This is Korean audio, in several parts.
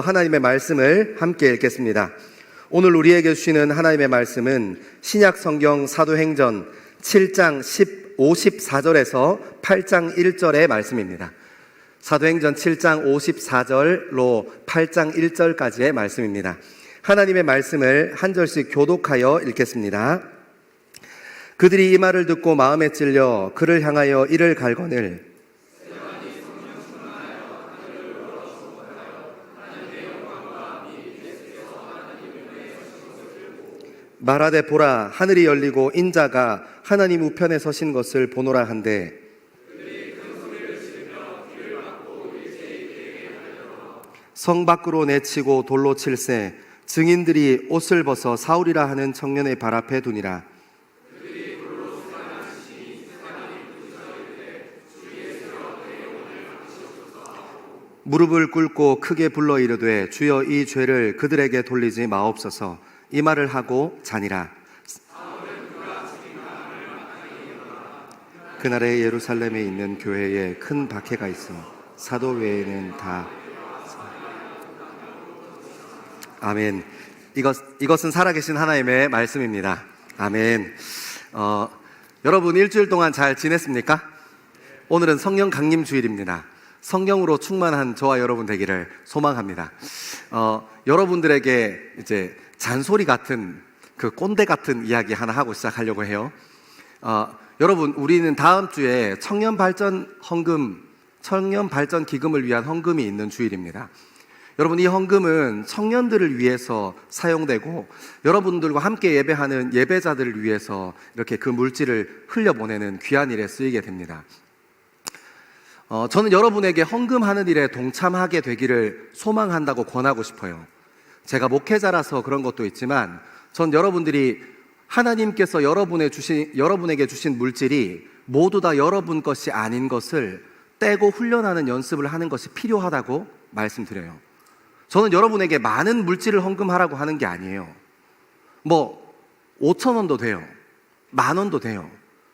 하나님의 말씀을 함께 읽겠습니다. 오늘 우리에게 주시는 하나님의 말씀은 신약 성경 사도행전 7장 54절에서 8장 1절의 말씀입니다. 사도행전 7장 54절로 8장 1절까지의 말씀입니다. 하나님의 말씀을 한 절씩 교독하여 읽겠습니다. 그들이 이 말을 듣고 마음에 찔려 그를 향하여 이를 갈거늘 말하되 보라, 하늘이 열리고 인자가 하나님 우편에 서신 것을 보노라 한데 성 밖으로 내치고 돌로 칠세 증인들이 옷을 벗어 사울이라 하는 청년의 발 앞에 두니라. 무릎을 꿇고 크게 불러 이르되 주여 이 죄를 그들에게 돌리지 마옵소서. 이 말을 하고 자니라. 그날에 예루살렘에 있는 교회에 큰 박해가 있어 사도 외에는 다. 아멘. 이것은 살아계신 하나님의 말씀입니다. 아멘. 여러분 일주일 동안 잘 지냈습니까? 오늘은 성령 강림 주일입니다. 성령으로 충만한 저와 여러분 되기를 소망합니다. 여러분들에게 이제 잔소리 같은 그 꼰대 같은 이야기 하나 하고 시작하려고 해요. 여러분, 우리는 다음 주에 청년 발전 기금을 위한 헌금이 있는 주일입니다. 여러분, 이 헌금은 청년들을 위해서 사용되고 여러분들과 함께 예배하는 예배자들을 위해서 이렇게 그 물질을 흘려보내는 귀한 일에 쓰이게 됩니다. 저는 여러분에게 헌금하는 일에 동참하게 되기를 소망한다고 권하고 싶어요. 제가 목회자라서 그런 것도 있지만 전 여러분들이 하나님께서 여러분에게 주신 물질이 모두 다 여러분 것이 아닌 것을 떼고 훈련하는 연습을 하는 것이 필요하다고 말씀드려요. 저는 여러분에게 많은 물질을 헌금하라고 하는 게 아니에요. 5,000원도 돼요. 10,000원도 돼요.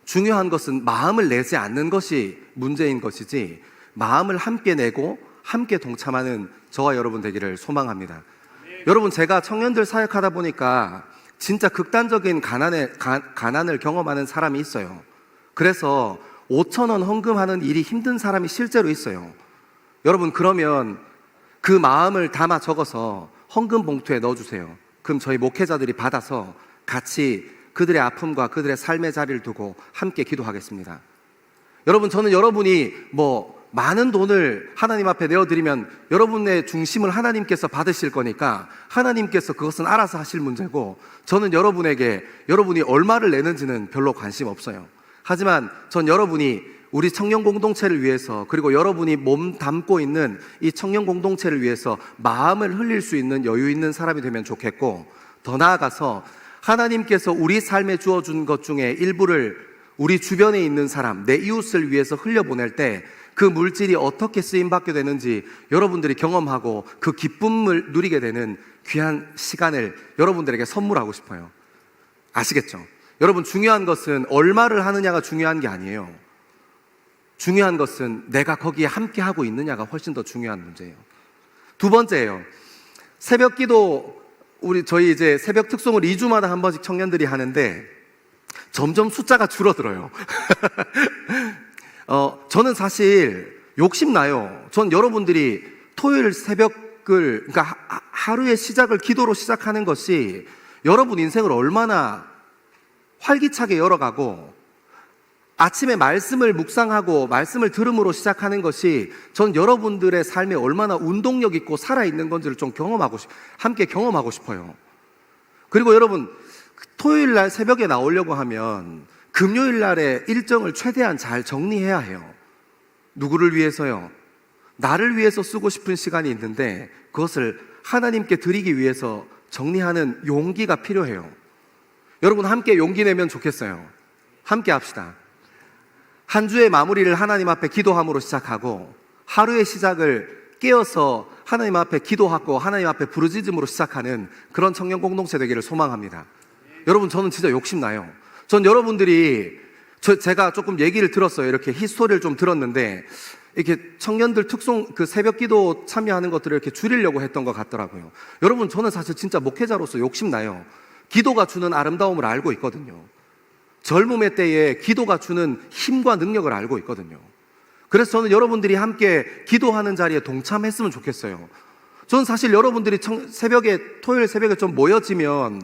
중요한 것은 마음을 내지 않는 것이 문제인 것이지 마음을 함께 내고 함께 동참하는 저와 여러분 되기를 소망합니다. 여러분, 제가 청년들 사역하다 보니까 진짜 극단적인 가난을 경험하는 사람이 있어요. 그래서 5,000원 헌금하는 일이 힘든 사람이 실제로 있어요. 여러분, 그러면 그 마음을 담아 적어서 헌금 봉투에 넣어주세요. 그럼 저희 목회자들이 받아서 같이 그들의 아픔과 그들의 삶의 자리를 두고 함께 기도하겠습니다. 여러분, 저는 여러분이 많은 돈을 하나님 앞에 내어드리면 여러분의 중심을 하나님께서 받으실 거니까 하나님께서 그것은 알아서 하실 문제고, 저는 여러분이 얼마를 내는지는 별로 관심 없어요. 하지만 전 여러분이 우리 청년 공동체를 위해서, 그리고 여러분이 몸 담고 있는 이 청년 공동체를 위해서 마음을 흘릴 수 있는 여유 있는 사람이 되면 좋겠고, 더 나아가서 하나님께서 우리 삶에 주어준 것 중에 일부를 우리 주변에 있는 사람, 내 이웃을 위해서 흘려보낼 때 그 물질이 어떻게 쓰임받게 되는지 여러분들이 경험하고 그 기쁨을 누리게 되는 귀한 시간을 여러분들에게 선물하고 싶어요. 아시겠죠? 여러분, 중요한 것은 얼마를 하느냐가 중요한 게 아니에요. 중요한 것은 내가 거기에 함께 하고 있느냐가 훨씬 더 중요한 문제예요. 두 번째예요. 새벽 기도, 저희 이제 새벽 특송을 2주마다 한 번씩 청년들이 하는데 점점 숫자가 줄어들어요. 저는 사실 욕심나요. 전 여러분들이 토요일 그러니까 하루의 시작을 기도로 시작하는 것이 여러분 인생을 얼마나 활기차게 열어가고, 아침에 말씀을 묵상하고 말씀을 들음으로 시작하는 것이 전 여러분들의 삶에 얼마나 운동력 있고 살아있는 건지를 좀 함께 경험하고 싶어요. 그리고 여러분, 토요일 날 새벽에 나오려고 하면 금요일 날의 일정을 최대한 잘 정리해야 해요. 누구를 위해서요? 나를 위해서 쓰고 싶은 시간이 있는데 그것을 하나님께 드리기 위해서 정리하는 용기가 필요해요. 여러분, 함께 용기 내면 좋겠어요. 함께 합시다. 한 주의 마무리를 하나님 앞에 기도함으로 시작하고, 하루의 시작을 깨어서 하나님 앞에 기도하고 하나님 앞에 부르짖음으로 시작하는 그런 청년 공동체 되기를 소망합니다. 여러분, 저는 진짜 욕심나요. 전 여러분들이 제가 조금 얘기를 들었어요. 이렇게 히스토리를 좀 들었는데 이렇게 청년들 특송 그 새벽 기도 참여하는 것들을 이렇게 줄이려고 했던 것 같더라고요. 여러분, 저는 사실 진짜 목회자로서 욕심나요. 기도가 주는 아름다움을 알고 있거든요. 젊음의 때에 기도가 주는 힘과 능력을 알고 있거든요. 그래서 저는 여러분들이 함께 기도하는 자리에 동참했으면 좋겠어요. 저는 사실 여러분들이 토요일 새벽에 좀 모여지면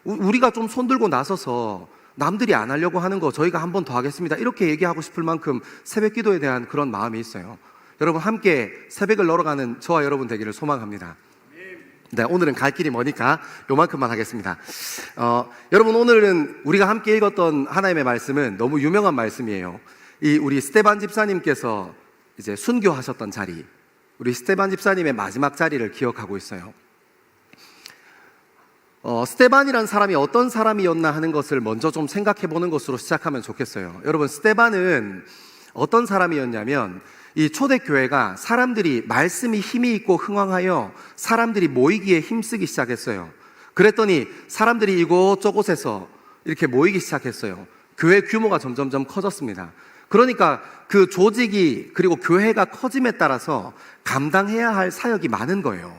우리가 좀 손들고 나서서 남들이 안 하려고 하는 거 저희가 한 번 더 하겠습니다, 이렇게 얘기하고 싶을 만큼 새벽 기도에 대한 그런 마음이 있어요. 여러분, 함께 새벽을 넣어가는 저와 여러분 되기를 소망합니다. 네, 오늘은 갈 길이 머니까 요만큼만 하겠습니다. 여러분, 오늘은 우리가 함께 읽었던 하나님의 말씀은 너무 유명한 말씀이에요. 우리 스데반 집사님께서 이제 순교하셨던 자리, 우리 스데반 집사님의 마지막 자리를 기억하고 있어요. 스데반이라는 사람이 어떤 사람이었나 하는 것을 먼저 좀 생각해 보는 것으로 시작하면 좋겠어요. 여러분, 스데반은 어떤 사람이었냐면, 이 초대교회가 사람들이 말씀이 힘이 있고 흥왕하여 사람들이 모이기에 힘쓰기 시작했어요. 그랬더니 사람들이 이곳저곳에서 이렇게 모이기 시작했어요. 교회 규모가 점점점 커졌습니다. 그러니까 그 조직이, 그리고 교회가 커짐에 따라서 감당해야 할 사역이 많은 거예요.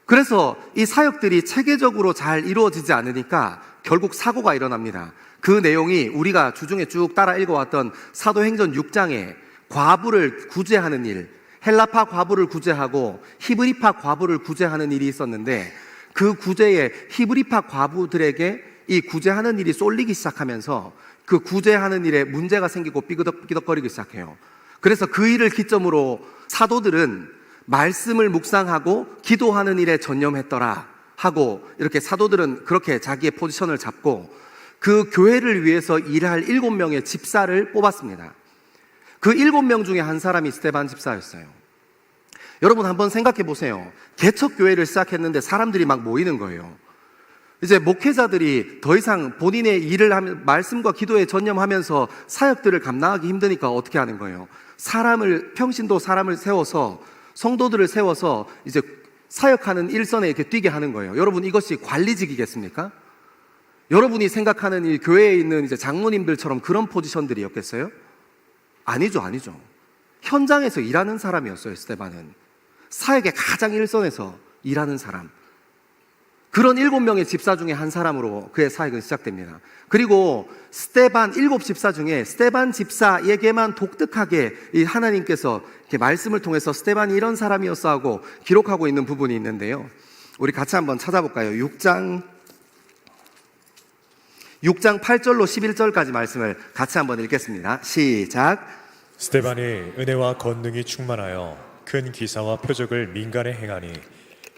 그래서 이 사역들이 체계적으로 잘 이루어지지 않으니까 결국 사고가 일어납니다. 그 내용이 우리가 주중에 쭉 따라 읽어왔던 사도행전 6장에 과부를 구제하는 일, 헬라파 과부를 구제하고 히브리파 과부를 구제하는 일이 있었는데, 그 구제에 히브리파 과부들에게 이 구제하는 일이 쏠리기 시작하면서 그 구제하는 일에 문제가 생기고 삐그덕삐그덕거리기 시작해요. 그래서 그 일을 기점으로 사도들은 말씀을 묵상하고 기도하는 일에 전념했더라 하고, 이렇게 사도들은 그렇게 자기의 포지션을 잡고 그 교회를 위해서 일할 7명의 집사를 뽑았습니다. 그 7명 중에 한 사람이 스데반 집사였어요. 여러분, 한번 생각해 보세요. 개척교회를 시작했는데 사람들이 막 모이는 거예요. 이제 목회자들이 더 이상 본인의 일을 하면 말씀과 기도에 전념하면서 사역들을 감당하기 힘드니까 어떻게 하는 거예요? 평신도 사람을 세워서, 성도들을 세워서 이제 사역하는 일선에 이렇게 뛰게 하는 거예요. 여러분, 이것이 관리직이겠습니까? 여러분이 생각하는 이 교회에 있는 이제 장로님들처럼 그런 포지션들이었겠어요? 아니죠. 현장에서 일하는 사람이었어요. 스데반은 사역의 가장 일선에서 일하는 사람, 그런 7명의 집사 중에 한 사람으로 그의 사역은 시작됩니다. 그리고 스데반 7집사 중에 스데반 집사에게만 독특하게 이 하나님께서 이렇게 말씀을 통해서 스데반이 이런 사람이었어 하고 기록하고 있는 부분이 있는데요, 우리 같이 한번 찾아볼까요? 6장 8절로 11절까지 말씀을 같이 한번 읽겠습니다. 시작. 스데반이 은혜와 권능이 충만하여 큰 기사와 표적을 민간에 행하니,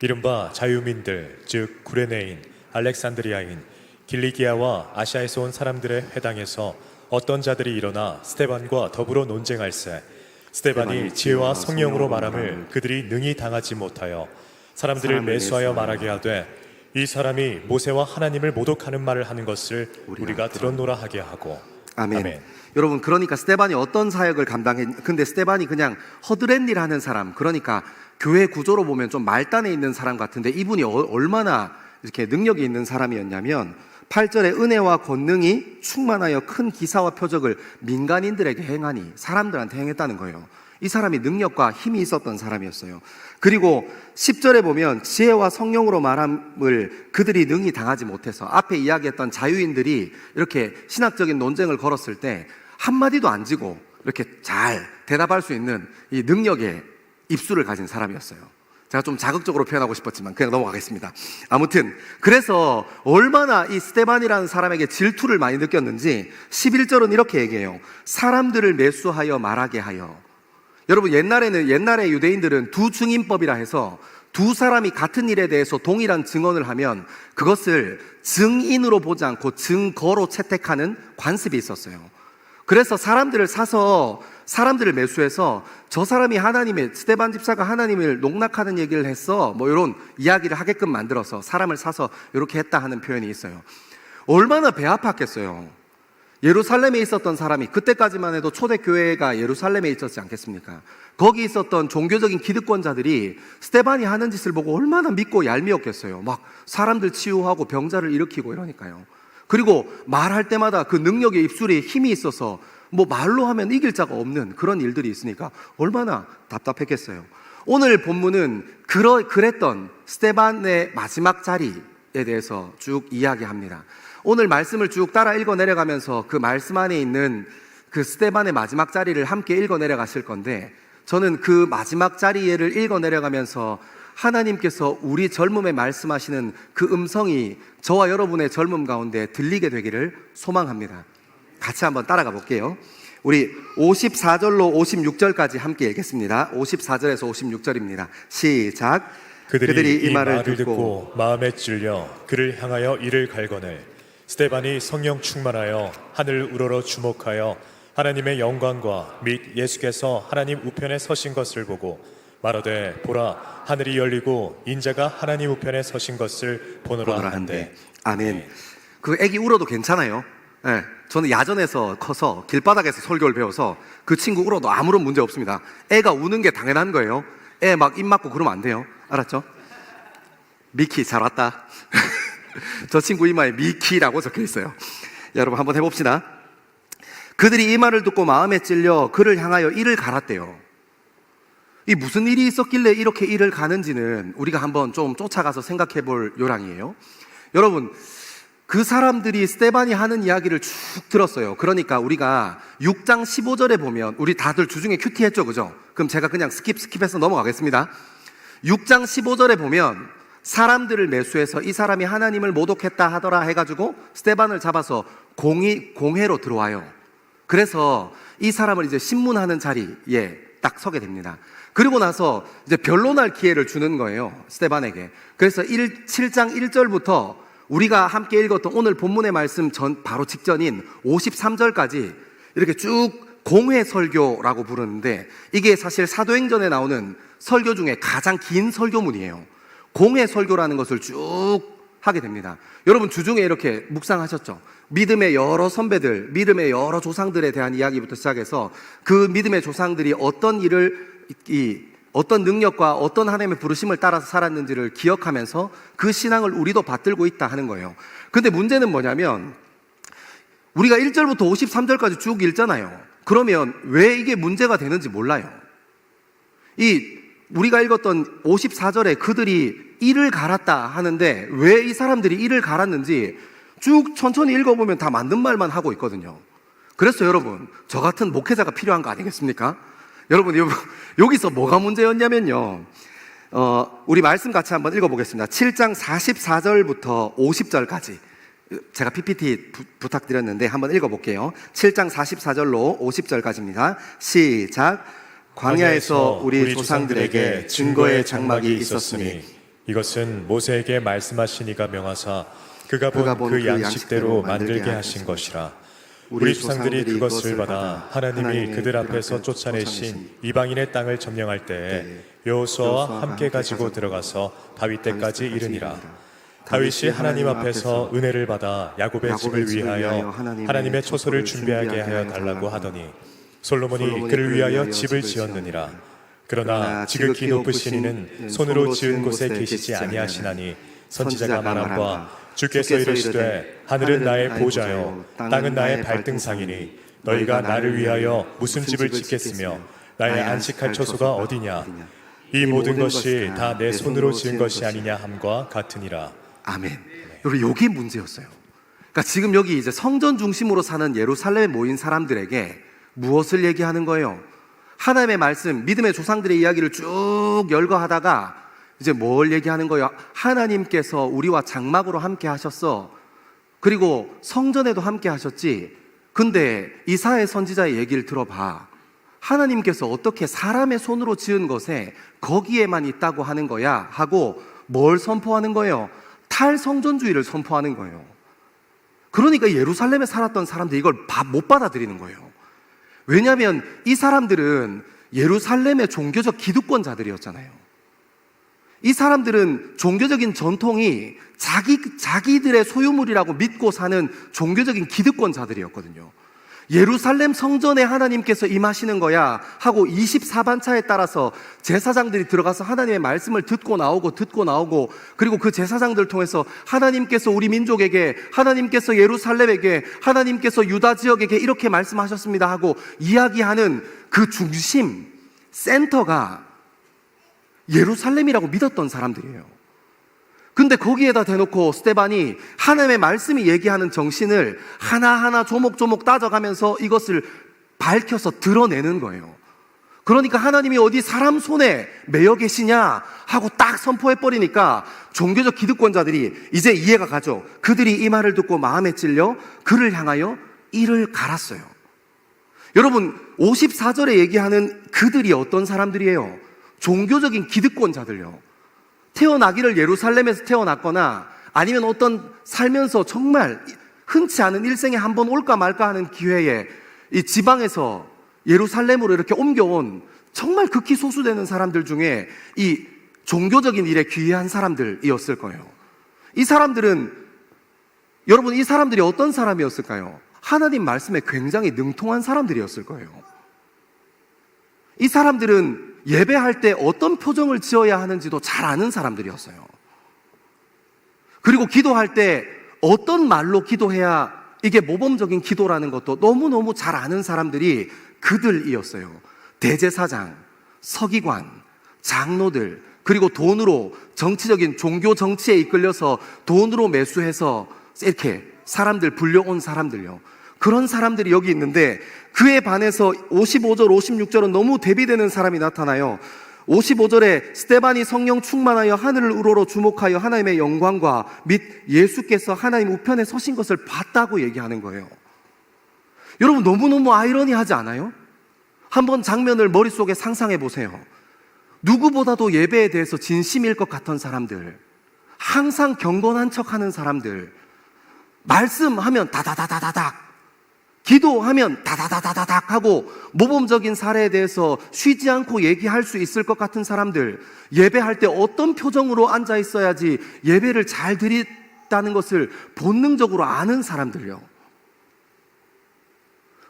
이른바 자유민들, 즉 구레네인, 알렉산드리아인, 길리기아와 아시아에서 온 사람들의 회당에서 어떤 자들이 일어나 스데반과 더불어 논쟁할세. 스데반이 지혜와 성령으로 말함을 그들이 능히 당하지 못하여 사람들을 매수하여 말하게 하되, 이 사람이 모세와 하나님을 모독하는 말을 하는 것을 우리가 들었노라 하게 하고. 아멘. 여러분, 그러니까 스데반이 어떤 사역을 근데 스데반이 그냥 허드렛 일 하는 사람, 그러니까 교회 구조로 보면 좀 말단에 있는 사람 같은데, 이분이 얼마나 이렇게 능력이 있는 사람이었냐면 8절에 은혜와 권능이 충만하여 큰 기사와 표적을 민간인들에게 행하니, 사람들한테 행했다는 거예요. 이 사람이 능력과 힘이 있었던 사람이었어요. 그리고 10절에 보면 지혜와 성령으로 말함을 그들이 능히 당하지 못해서, 앞에 이야기했던 자유인들이 이렇게 신학적인 논쟁을 걸었을 때 한마디도 안 지고 이렇게 잘 대답할 수 있는 이 능력의 입술을 가진 사람이었어요. 제가 좀 자극적으로 표현하고 싶었지만 그냥 넘어가겠습니다. 아무튼 그래서 얼마나 이 스데반이라는 사람에게 질투를 많이 느꼈는지 11절은 이렇게 얘기해요. 사람들을 매수하여 말하게 하여. 여러분, 옛날에 유대인들은 두 증인법이라 해서 두 사람이 같은 일에 대해서 동일한 증언을 하면 그것을 증인으로 보지 않고 증거로 채택하는 관습이 있었어요. 그래서 사람들을 사서 사람들을 매수해서 저 사람이 스데반 집사가 하나님을 농락하는 얘기를 했어, 뭐 이런 이야기를 하게끔 만들어서 사람을 사서 이렇게 했다 하는 표현이 있어요. 얼마나 배 아팠겠어요. 예루살렘에 있었던 사람이, 그때까지만 해도 초대교회가 예루살렘에 있었지 않겠습니까? 거기 있었던 종교적인 기득권자들이 스데반이 하는 짓을 보고 얼마나 믿고 얄미웠겠어요. 막 사람들 치유하고 병자를 일으키고 이러니까요. 그리고 말할 때마다 그 능력의 입술에 힘이 있어서 뭐 말로 하면 이길 자가 없는 그런 일들이 있으니까 얼마나 답답했겠어요. 오늘 본문은 그랬던 스데반의 마지막 자리에 대해서 쭉 이야기합니다. 오늘 말씀을 쭉 따라 읽어 내려가면서 그 말씀 안에 있는 그 스데반의 마지막 자리를 함께 읽어 내려가실 건데, 저는 그 마지막 자리를 읽어 내려가면서 하나님께서 우리 젊음에 말씀하시는 그 음성이 저와 여러분의 젊음 가운데 들리게 되기를 소망합니다. 같이 한번 따라가 볼게요. 우리 54절로 56절까지 함께 읽겠습니다. 54절에서 56절입니다. 시작. 그들이 이 말을 듣고 마음에 찔려 그를 향하여 이를 갈거늘 스데반이 성령 충만하여 하늘 우러러 주목하여 하나님의 영광과 및 예수께서 하나님 우편에 서신 것을 보고 말하되 보라 하늘이 열리고 인자가 하나님 우편에 서신 것을 보노라 한대. 아멘. 그 애기 울어도 괜찮아요. 네, 저는 야전에서 커서 길바닥에서 설교를 배워서 그 친구 울어도 아무런 문제 없습니다. 애가 우는 게 당연한 거예요. 애 막 입 맞고 그러면 안 돼요. 알았죠? 미키 잘 왔다. 저 친구 이마에 미키라고 적혀 있어요. 여러분 한번 해봅시다. 그들이 이 말을 듣고 마음에 찔려 그를 향하여 이를 갈았대요. 이 무슨 일이 있었길래 이렇게 이를 가는지는 우리가 한번 좀 쫓아가서 생각해 볼 요량이에요. 여러분, 그 사람들이 스데반이 하는 이야기를 쭉 들었어요. 그러니까 우리가 6장 15절에 보면, 우리 다들 주중에 큐티 했죠, 그죠? 그럼 제가 그냥 스킵해서 넘어가겠습니다. 6장 15절에 보면 사람들을 매수해서 이 사람이 하나님을 모독했다 하더라 해가지고 스데반을 잡아서 공회로 들어와요. 그래서 이 사람을 이제 신문하는 자리에 딱 서게 됩니다. 그리고 나서 이제 변론할 기회를 주는 거예요, 스데반에게. 그래서 7장 1절부터 우리가 함께 읽었던 오늘 본문의 말씀 바로 직전인 53절까지 이렇게 쭉 공회 설교라고 부르는데, 이게 사실 사도행전에 나오는 설교 중에 가장 긴 설교문이에요. 공회 설교라는 것을 쭉 하게 됩니다. 여러분 주중에 이렇게 묵상하셨죠? 믿음의 여러 선배들, 믿음의 여러 조상들에 대한 이야기부터 시작해서 그 믿음의 조상들이 어떤 일을, 어떤 능력과 어떤 하나님의 부르심을 따라서 살았는지를 기억하면서 그 신앙을 우리도 받들고 있다 하는 거예요. 근데 문제는 뭐냐면, 우리가 1절부터 53절까지 쭉 읽잖아요. 그러면 왜 이게 문제가 되는지 몰라요. 우리가 읽었던 54절에 그들이 이를 갈았다 하는데 왜 이 사람들이 이를 갈았는지 쭉 천천히 읽어보면 다 맞는 말만 하고 있거든요. 그래서 여러분, 저 같은 목회자가 필요한 거 아니겠습니까? 여러분, 여기서 뭐가 문제였냐면요, 우리 말씀 같이 한번 읽어보겠습니다. 7장 44절부터 50절까지 제가 PPT 부탁드렸는데 한번 읽어볼게요. 7장 44절로 50절까지입니다. 시작. 광야에서 우리 조상들에게 증거의 장막이 있었으니 이것은 모세에게 말씀하신 이가 명하사 그가 본 그 양식대로 만들게 하신 것이라. 우리 조상들이 그것을 받아 하나님이 그들 앞에서 쫓아내신 이방인의 땅을 점령할 때에 여호수아와 함께 가지고 들어가서 다윗 때까지 이르니라. 다윗이 하나님 앞에서 은혜를 받아 야곱의 집을 위하여 하나님의 초소를 준비하게 하여 달라고 하더니 솔로몬이 그를 위하여 집을 지었느니라. 그러나 지극히 높으신 이는 손으로 지은 곳에 계시지 아니하시나니 선지자가 말한 바 주께서 이르시되 하늘은 나의 보좌요 땅은 나의 발등상이니 너희가 나를 위하여 무슨 집을 짓겠으며 나의 안식할 처소가 어디냐. 이 모든 것이 다 내 손으로 지은 것이 아니냐 함과 같으니라. 아멘. 여러분, 여기 문제였어요. 그러니까 지금 여기 이제 성전 중심으로 사는 예루살렘에 모인 사람들에게 무엇을 얘기하는 거예요? 하나님의 말씀, 믿음의 조상들의 이야기를 쭉 열거하다가 이제 뭘 얘기하는 거예요? 하나님께서 우리와 장막으로 함께 하셨어. 그리고 성전에도 함께 하셨지. 근데 이사야 선지자의 얘기를 들어봐. 하나님께서 어떻게 사람의 손으로 지은 것에 거기에만 있다고 하는 거야? 하고 뭘 선포하는 거예요? 탈성전주의를 선포하는 거예요. 그러니까 예루살렘에 살았던 사람들이 이걸 못 받아들이는 거예요. 왜냐하면 이 사람들은 예루살렘의 종교적 기득권자들이었잖아요. 이 사람들은 종교적인 전통이 자기들의 소유물이라고 믿고 사는 종교적인 기득권자들이었거든요. 예루살렘 성전에 하나님께서 임하시는 거야 하고 24반차에 따라서 제사장들이 들어가서 하나님의 말씀을 듣고 나오고 그리고 그 제사장들 통해서 하나님께서 우리 민족에게, 하나님께서 예루살렘에게, 하나님께서 유다 지역에게 이렇게 말씀하셨습니다 하고 이야기하는 그 중심, 센터가 예루살렘이라고 믿었던 사람들이에요. 근데 거기에다 대놓고 스데반이 하나님의 말씀이 얘기하는 정신을 하나하나 조목조목 따져가면서 이것을 밝혀서 드러내는 거예요. 그러니까 하나님이 어디 사람 손에 매여 계시냐 하고 딱 선포해버리니까 종교적 기득권자들이 이제 이해가 가죠. 그들이 이 말을 듣고 마음에 찔려 그를 향하여 이를 갈았어요. 여러분, 54절에 얘기하는 그들이 어떤 사람들이에요? 종교적인 기득권자들요. 태어나기를 예루살렘에서 태어났거나 아니면 어떤 살면서 정말 흔치 않은 일생에 한 번 올까 말까 하는 기회에 이 지방에서 예루살렘으로 이렇게 옮겨온 정말 극히 소수되는 사람들 중에 이 종교적인 일에 귀한 사람들이었을 거예요. 이 사람들은, 여러분, 이 사람들이 어떤 사람이었을까요? 하나님 말씀에 굉장히 능통한 사람들이었을 거예요. 이 사람들은 예배할 때 어떤 표정을 지어야 하는지도 잘 아는 사람들이었어요. 그리고 기도할 때 어떤 말로 기도해야 이게 모범적인 기도라는 것도 너무너무 잘 아는 사람들이 그들이었어요. 대제사장, 서기관, 장로들, 그리고 돈으로 정치적인 종교 정치에 이끌려서 돈으로 매수해서 이렇게 사람들 불려온 사람들요. 그런 사람들이 여기 있는데 그에 반해서 55절, 56절은 너무 대비되는 사람이 나타나요. 55절에 스데반이 성령 충만하여 하늘을 우러러 주목하여 하나님의 영광과 및 예수께서 하나님 우편에 서신 것을 봤다고 얘기하는 거예요. 여러분, 너무너무 아이러니하지 않아요? 한번 장면을 머릿속에 상상해 보세요. 누구보다도 예배에 대해서 진심일 것 같은 사람들, 항상 경건한 척하는 사람들, 말씀하면 다다다다다닥, 기도하면 다다다다다닥 하고 모범적인 사례에 대해서 쉬지 않고 얘기할 수 있을 것 같은 사람들, 예배할 때 어떤 표정으로 앉아 있어야지 예배를 잘 드린다는 것을 본능적으로 아는 사람들요.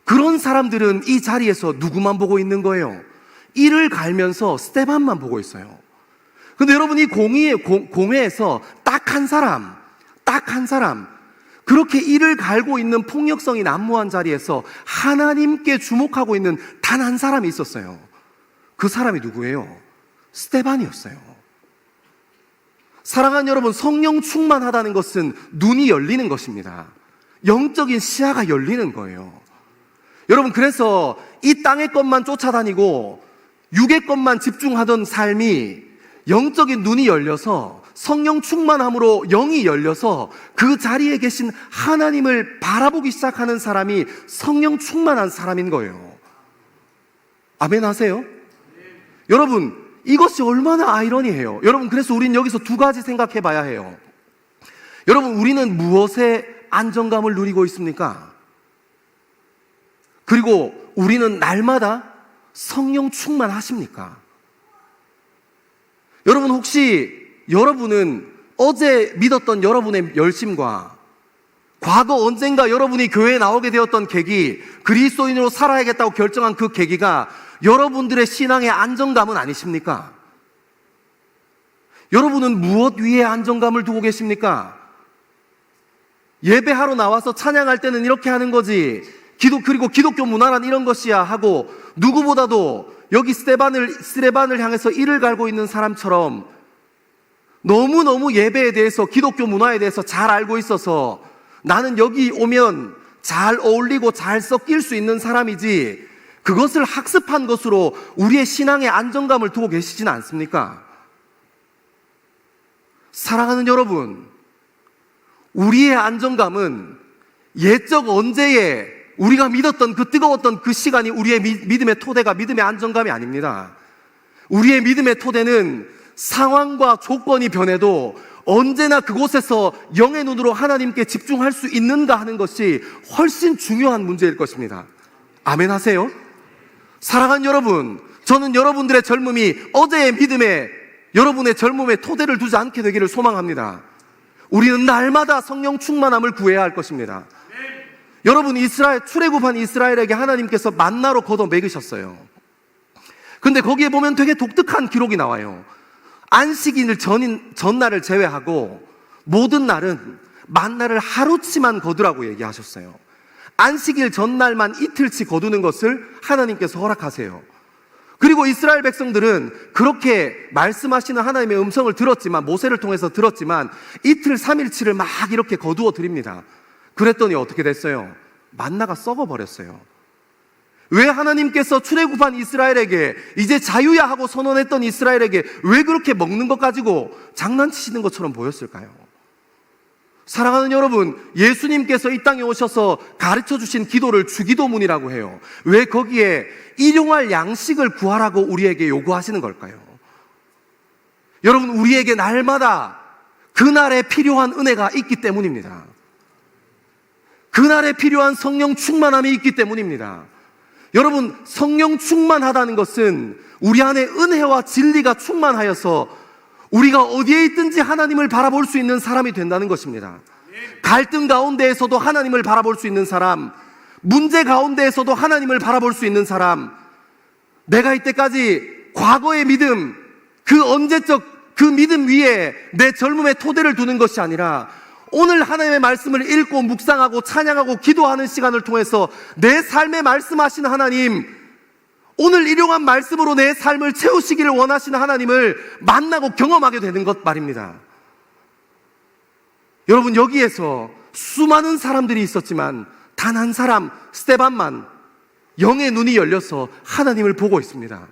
그런 사람들은 이 자리에서 누구만 보고 있는 거예요? 이를 갈면서 스데반만 보고 있어요. 근데 여러분, 이 공회에서 딱 한 사람, 그렇게 이를 갈고 있는 폭력성이 난무한 자리에서 하나님께 주목하고 있는 단 한 사람이 있었어요. 그 사람이 누구예요? 스데반이었어요. 사랑하는 여러분, 성령 충만하다는 것은 눈이 열리는 것입니다. 영적인 시야가 열리는 거예요. 여러분, 그래서 이 땅의 것만 쫓아다니고 육의 것만 집중하던 삶이 영적인 눈이 열려서 성령 충만함으로 영이 열려서 그 자리에 계신 하나님을 바라보기 시작하는 사람이 성령 충만한 사람인 거예요. 아멘 하세요? 여러분, 이것이 얼마나 아이러니해요. 여러분, 그래서 우린 여기서 두 가지 생각해 봐야 해요. 여러분, 우리는 무엇에 안정감을 누리고 있습니까? 그리고 우리는 날마다 성령 충만하십니까? 여러분, 혹시 여러분은 어제 믿었던 여러분의 열심과 과거 언젠가 여러분이 교회에 나오게 되었던 계기, 그리스도인으로 살아야겠다고 결정한 그 계기가 여러분들의 신앙의 안정감은 아니십니까? 여러분은 무엇 위에 안정감을 두고 계십니까? 예배하러 나와서 찬양할 때는 이렇게 하는 거지, 그리고 기독교 문화란 이런 것이야 하고 누구보다도 여기 스데반을 향해서 이를 갈고 있는 사람처럼 너무너무 예배에 대해서, 기독교 문화에 대해서 잘 알고 있어서 나는 여기 오면 잘 어울리고 잘 섞일 수 있는 사람이지, 그것을 학습한 것으로 우리의 신앙의 안정감을 두고 계시진 않습니까? 사랑하는 여러분, 우리의 안정감은 옛적 언제에 우리가 믿었던 그 뜨거웠던 그 시간이 우리의 믿음의 토대가, 믿음의 안정감이 아닙니다. 우리의 믿음의 토대는 상황과 조건이 변해도 언제나 그곳에서 영의 눈으로 하나님께 집중할 수 있는가 하는 것이 훨씬 중요한 문제일 것입니다. 아멘 하세요? 사랑하는 여러분, 저는 여러분들의 젊음이 어제의 믿음에, 여러분의 젊음의 토대를 두지 않게 되기를 소망합니다. 우리는 날마다 성령 충만함을 구해야 할 것입니다. 여러분, 출애굽한 이스라엘에게 하나님께서 만나로 걷어 먹이셨어요. 근데 거기에 보면 되게 독특한 기록이 나와요. 안식일 전날을 제외하고 모든 날은 만나를 하루치만 거두라고 얘기하셨어요. 안식일 전날만 이틀치 거두는 것을 하나님께서 허락하세요. 그리고 이스라엘 백성들은 그렇게 말씀하시는 하나님의 음성을 들었지만, 모세를 통해서 들었지만 이틀 3일치를 막 이렇게 거두어 드립니다. 그랬더니 어떻게 됐어요? 만나가 썩어버렸어요. 왜 하나님께서 출애굽한 이스라엘에게, 이제 자유야 하고 선언했던 이스라엘에게 왜 그렇게 먹는 것 가지고 장난치시는 것처럼 보였을까요? 사랑하는 여러분, 예수님께서 이 땅에 오셔서 가르쳐 주신 기도를 주기도문이라고 해요. 왜 거기에 일용할 양식을 구하라고 우리에게 요구하시는 걸까요? 여러분, 우리에게 날마다 그날에 필요한 은혜가 있기 때문입니다. 그날에 필요한 성령 충만함이 있기 때문입니다. 여러분, 성령 충만하다는 것은 우리 안에 은혜와 진리가 충만하여서 우리가 어디에 있든지 하나님을 바라볼 수 있는 사람이 된다는 것입니다. 갈등 가운데에서도 하나님을 바라볼 수 있는 사람, 문제 가운데에서도 하나님을 바라볼 수 있는 사람, 내가 이때까지 과거의 믿음, 그 언제적 그 믿음 위에 내 젊음의 토대를 두는 것이 아니라 오늘 하나님의 말씀을 읽고 묵상하고 찬양하고 기도하는 시간을 통해서 내 삶에 말씀하시는 하나님, 오늘 일용한 말씀으로 내 삶을 채우시기를 원하시는 하나님을 만나고 경험하게 되는 것 말입니다. 여러분, 여기에서 수많은 사람들이 있었지만 단 한 사람, 스데반만 영의 눈이 열려서 하나님을 보고 있습니다.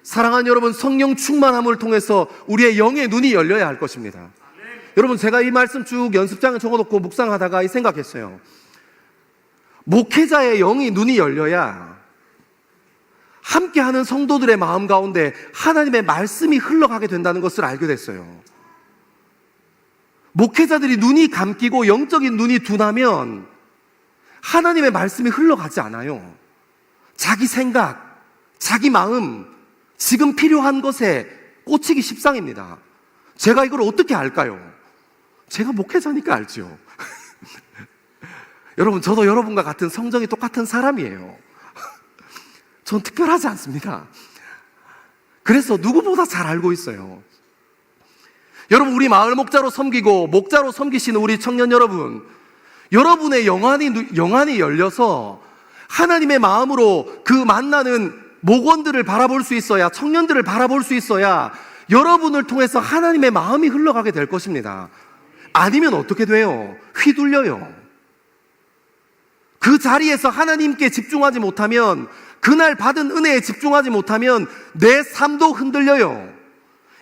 사랑하는 여러분, 성령 충만함을 통해서 우리의 영의 눈이 열려야 할 것입니다. 여러분, 제가 이 말씀 쭉 연습장에 적어놓고 묵상하다가 생각했어요. 목회자의 영이 눈이 열려야 함께하는 성도들의 마음 가운데 하나님의 말씀이 흘러가게 된다는 것을 알게 됐어요. 목회자들이 눈이 감기고 영적인 눈이 둔하면 하나님의 말씀이 흘러가지 않아요. 자기 생각, 자기 마음, 지금 필요한 것에 꽂히기 십상입니다. 제가 이걸 어떻게 알까요? 제가 목회자니까 알죠. 여러분, 저도 여러분과 같은 성정이 똑같은 사람이에요. 전 특별하지 않습니다. 그래서 누구보다 잘 알고 있어요. 여러분, 우리 마을 목자로 섬기고 목자로 섬기시는 우리 청년 여러분, 여러분의 영안이 열려서 하나님의 마음으로 그 만나는 목원들을 바라볼 수 있어야, 청년들을 바라볼 수 있어야 여러분을 통해서 하나님의 마음이 흘러가게 될 것입니다. 아니면 어떻게 돼요? 휘둘려요. 그 자리에서 하나님께 집중하지 못하면, 그날 받은 은혜에 집중하지 못하면 내 삶도 흔들려요.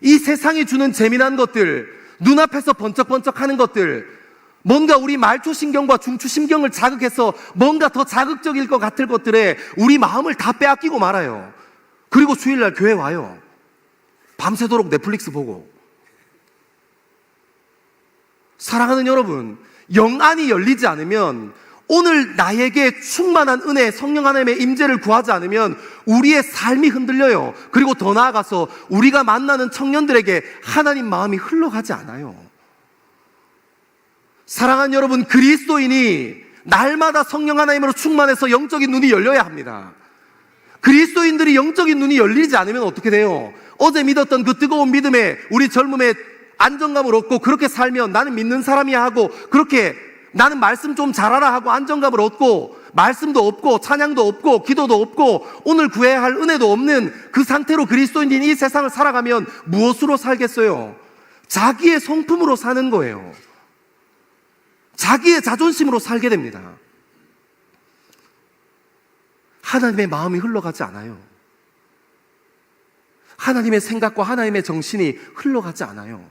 이 세상이 주는 재미난 것들, 눈앞에서 번쩍번쩍 하는 것들, 뭔가 우리 말초신경과 중추신경을 자극해서 뭔가 더 자극적일 것 같을 것들에 우리 마음을 다 빼앗기고 말아요. 그리고 주일날 교회 와요. 밤새도록 넷플릭스 보고. 사랑하는 여러분, 영안이 열리지 않으면, 오늘 나에게 충만한 은혜, 성령 하나님의 임재를 구하지 않으면 우리의 삶이 흔들려요. 그리고 더 나아가서 우리가 만나는 청년들에게 하나님 마음이 흘러가지 않아요. 사랑하는 여러분, 그리스도인이 날마다 성령 하나님으로 충만해서 영적인 눈이 열려야 합니다. 그리스도인들이 영적인 눈이 열리지 않으면 어떻게 돼요? 어제 믿었던 그 뜨거운 믿음에 우리 젊음에 안정감을 얻고 그렇게 살면 나는 믿는 사람이야 하고, 그렇게 나는 말씀 좀 잘하라 하고 안정감을 얻고, 말씀도 없고 찬양도 없고 기도도 없고 오늘 구해야 할 은혜도 없는 그 상태로 그리스도인이 이 세상을 살아가면 무엇으로 살겠어요? 자기의 성품으로 사는 거예요. 자기의 자존심으로 살게 됩니다. 하나님의 마음이 흘러가지 않아요. 하나님의 생각과 하나님의 정신이 흘러가지 않아요.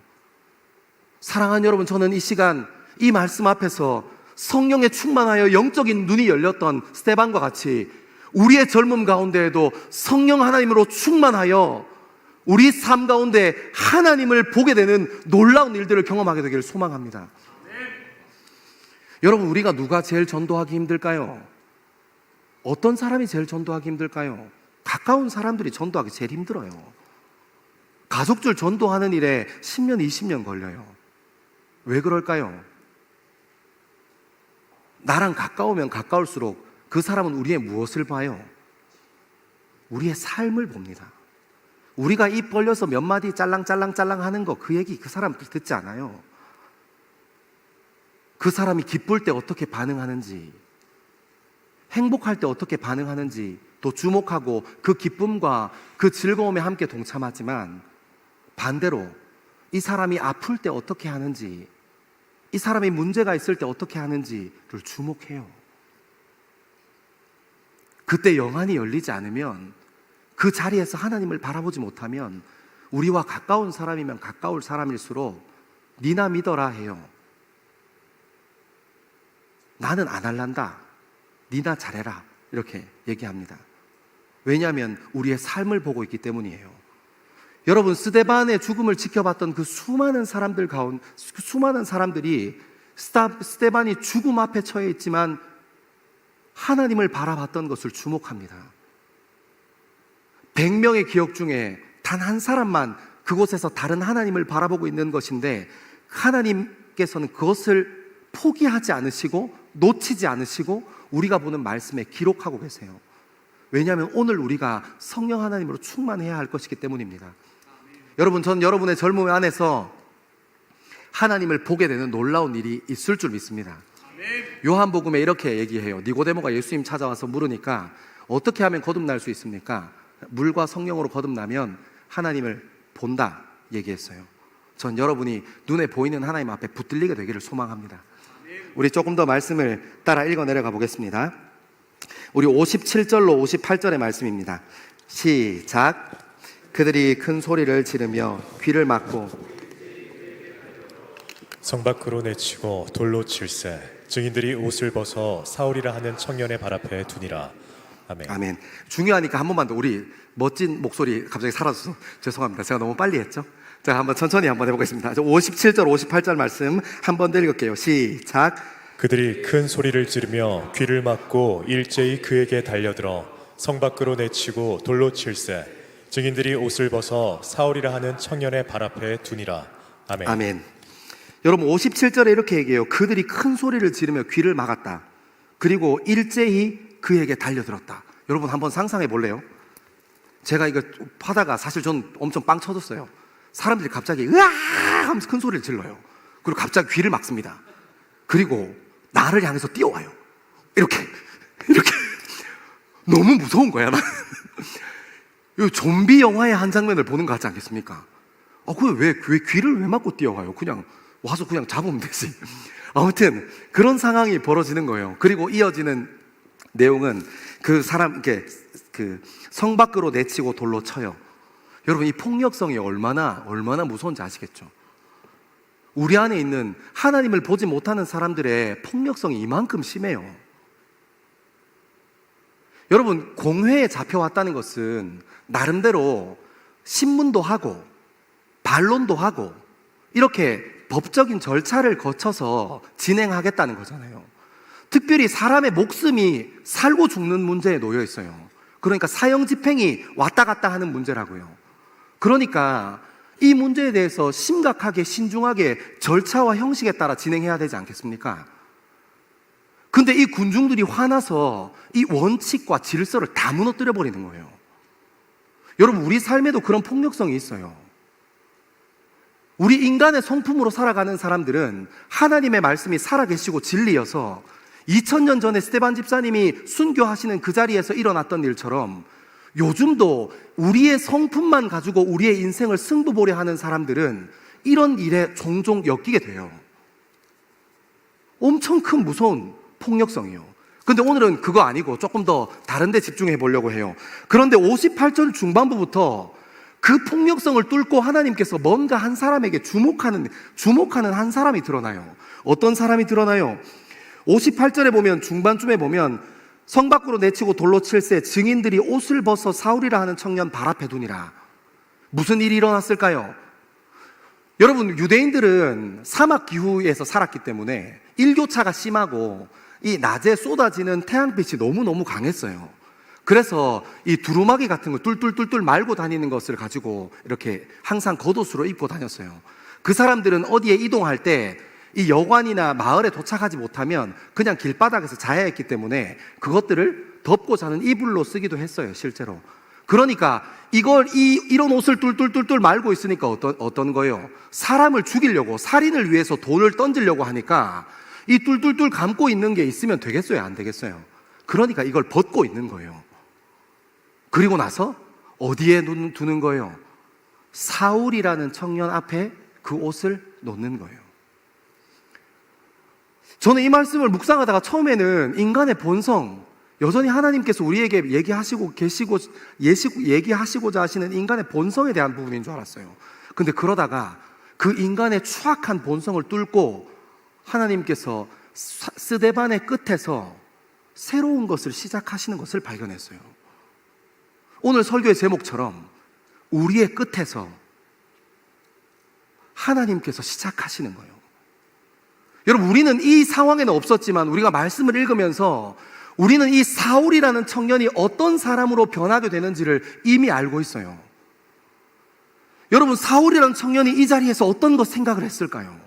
사랑하는 여러분, 저는 이 시간 이 말씀 앞에서 성령에 충만하여 영적인 눈이 열렸던 스데반과 같이 우리의 젊음 가운데에도 성령 하나님으로 충만하여 우리 삶 가운데 하나님을 보게 되는 놀라운 일들을 경험하게 되기를 소망합니다. 여러분, 우리가 누가 제일 전도하기 힘들까요? 어떤 사람이 제일 전도하기 힘들까요? 가까운 사람들이 전도하기 제일 힘들어요. 가족들 전도하는 일에 10년, 20년 걸려요. 왜 그럴까요? 나랑 가까우면 가까울수록 그 사람은 우리의 무엇을 봐요? 우리의 삶을 봅니다. 우리가 입 벌려서 몇 마디 짤랑짤랑짤랑 하는 거, 그 얘기 그 사람 듣지 않아요. 그 사람이 기쁠 때 어떻게 반응하는지, 행복할 때 어떻게 반응하는지 또 주목하고 그 기쁨과 그 즐거움에 함께 동참하지만, 반대로 이 사람이 아플 때 어떻게 하는지, 이 사람이 문제가 있을 때 어떻게 하는지를 주목해요. 그때 영안이 열리지 않으면, 그 자리에서 하나님을 바라보지 못하면 우리와 가까운 사람이면 가까울 사람일수록 니나 믿어라 해요. 나는 안 할란다, 니나 잘해라, 이렇게 얘기합니다. 왜냐하면 우리의 삶을 보고 있기 때문이에요. 여러분, 스데반의 죽음을 지켜봤던 그 수많은 사람들 가운데, 수많은 사람들이 스데반이 죽음 앞에 처해 있지만 하나님을 바라봤던 것을 주목합니다. 100명의 기억 중에 단 한 사람만 그곳에서 다른 하나님을 바라보고 있는 것인데, 하나님께서는 그것을 포기하지 않으시고 놓치지 않으시고 우리가 보는 말씀에 기록하고 계세요. 왜냐하면 오늘 우리가 성령 하나님으로 충만해야 할 것이기 때문입니다. 여러분, 전 여러분의 젊음 안에서 하나님을 보게 되는 놀라운 일이 있을 줄 믿습니다. 요한복음에 이렇게 얘기해요. 니고데모가 예수님 찾아와서 물으니까 어떻게 하면 거듭날 수 있습니까? 물과 성령으로 거듭나면 하나님을 본다 얘기했어요. 전 여러분이 눈에 보이는 하나님 앞에 붙들리게 되기를 소망합니다. 우리 조금 더 말씀을 따라 읽어 내려가 보겠습니다. 우리 57절로 58절의 말씀입니다. 시작. 그들이 큰 소리를 지르며 귀를 막고 성 밖으로 내치고 돌로 칠세. 증인들이 옷을 벗어 사울이라 하는 청년의 발 앞에 두니라. 아멘. 아멘. 중요하니까 한 번만 더. 우리 멋진 목소리 갑자기 사라져서 죄송합니다. 제가 너무 빨리 했죠? 자, 한번 천천히 한번 해보겠습니다. 57절, 58절 말씀 한 번 더 읽을게요. 시작. 그들이 큰 소리를 지르며 귀를 막고 일제히 그에게 달려들어 성 밖으로 내치고 돌로 칠세. 증인들이 옷을 벗어 사울이라 하는 청년의 발 앞에 두니라. 아멘. 아멘. 여러분, 57절에 이렇게 얘기해요. 그들이 큰 소리를 지르며 귀를 막았다. 그리고 일제히 그에게 달려들었다. 여러분, 한번 상상해 볼래요? 제가 이거 하다가 사실 전 엄청 빵 쳐졌어요. 사람들이 갑자기 으아 하면서 큰 소리를 질러요. 그리고 갑자기 귀를 막습니다. 그리고 나를 향해서 뛰어와요. 이렇게 너무 무서운 거야. 이 좀비 영화의 한 장면을 보는 것 같지 않겠습니까? 왜 귀를 왜 막고 뛰어와요? 그냥 와서 그냥 잡으면 되지. 아무튼 그런 상황이 벌어지는 거예요. 그리고 이어지는 내용은 그 사람 성 밖으로 내치고 돌로 쳐요. 여러분, 이 폭력성이 얼마나 무서운지 아시겠죠? 우리 안에 있는 하나님을 보지 못하는 사람들의 폭력성이 이만큼 심해요. 여러분, 공회에 잡혀왔다는 것은 나름대로 신문도 하고 반론도 하고 이렇게 법적인 절차를 거쳐서 진행하겠다는 거잖아요. 특별히 사람의 목숨이 살고 죽는 문제에 놓여 있어요. 그러니까 사형 집행이 왔다 갔다 하는 문제라고요. 그러니까 이 문제에 대해서 심각하게 신중하게 절차와 형식에 따라 진행해야 되지 않겠습니까? 근데 이 군중들이 화나서 이 원칙과 질서를 다 무너뜨려 버리는 거예요. 여러분, 우리 삶에도 그런 폭력성이 있어요. 우리 인간의 성품으로 살아가는 사람들은 하나님의 말씀이 살아계시고 진리여서 2000년 전에 스데반 집사님이 순교하시는 그 자리에서 일어났던 일처럼 요즘도 우리의 성품만 가지고 우리의 인생을 승부 보려 하는 사람들은 이런 일에 종종 엮이게 돼요. 엄청 큰 무서운 폭력성이요. 근데 오늘은 그거 아니고 조금 더 다른 데 집중해 보려고 해요. 그런데 58절 중반부부터 그 폭력성을 뚫고 하나님께서 뭔가 한 사람에게 주목하는 한 사람이 드러나요. 어떤 사람이 드러나요? 58절에 보면, 중반쯤에 보면 성 밖으로 내치고 돌로 칠세. 증인들이 옷을 벗어 사울이라 하는 청년 발 앞에 두니라. 무슨 일이 일어났을까요? 여러분, 유대인들은 사막 기후에서 살았기 때문에 일교차가 심하고 이 낮에 쏟아지는 태양빛이 너무너무 강했어요. 그래서 이 두루마기 같은 거 뚫뚫뚫뚫 말고 다니는 것을 가지고 이렇게 항상 겉옷으로 입고 다녔어요. 그 사람들은 어디에 이동할 때 이 여관이나 마을에 도착하지 못하면 그냥 길바닥에서 자야 했기 때문에 그것들을 덮고 자는 이불로 쓰기도 했어요, 실제로. 그러니까 이런 옷을 뚫뚫뚫뚫 말고 있으니까 어떤 거예요? 사람을 죽이려고, 살인을 위해서 돈을 던지려고 하니까 이 뚫뚫뚫 감고 있는 게 있으면 되겠어요, 안 되겠어요? 그러니까 이걸 벗고 있는 거예요. 그리고 나서 어디에 두는 거예요? 사울이라는 청년 앞에 그 옷을 놓는 거예요. 저는 이 말씀을 묵상하다가 처음에는 인간의 본성, 여전히 하나님께서 우리에게 얘기하시고자 하시는 인간의 본성에 대한 부분인 줄 알았어요. 근데 그러다가 그 인간의 추악한 본성을 뚫고 하나님께서 스데반의 끝에서 새로운 것을 시작하시는 것을 발견했어요. 오늘 설교의 제목처럼 우리의 끝에서 하나님께서 시작하시는 거예요. 여러분, 우리는 이 상황에는 없었지만 우리가 말씀을 읽으면서 우리는 이 사울이라는 청년이 어떤 사람으로 변하게 되는지를 이미 알고 있어요. 여러분, 사울이라는 청년이 이 자리에서 어떤 것 생각을 했을까요?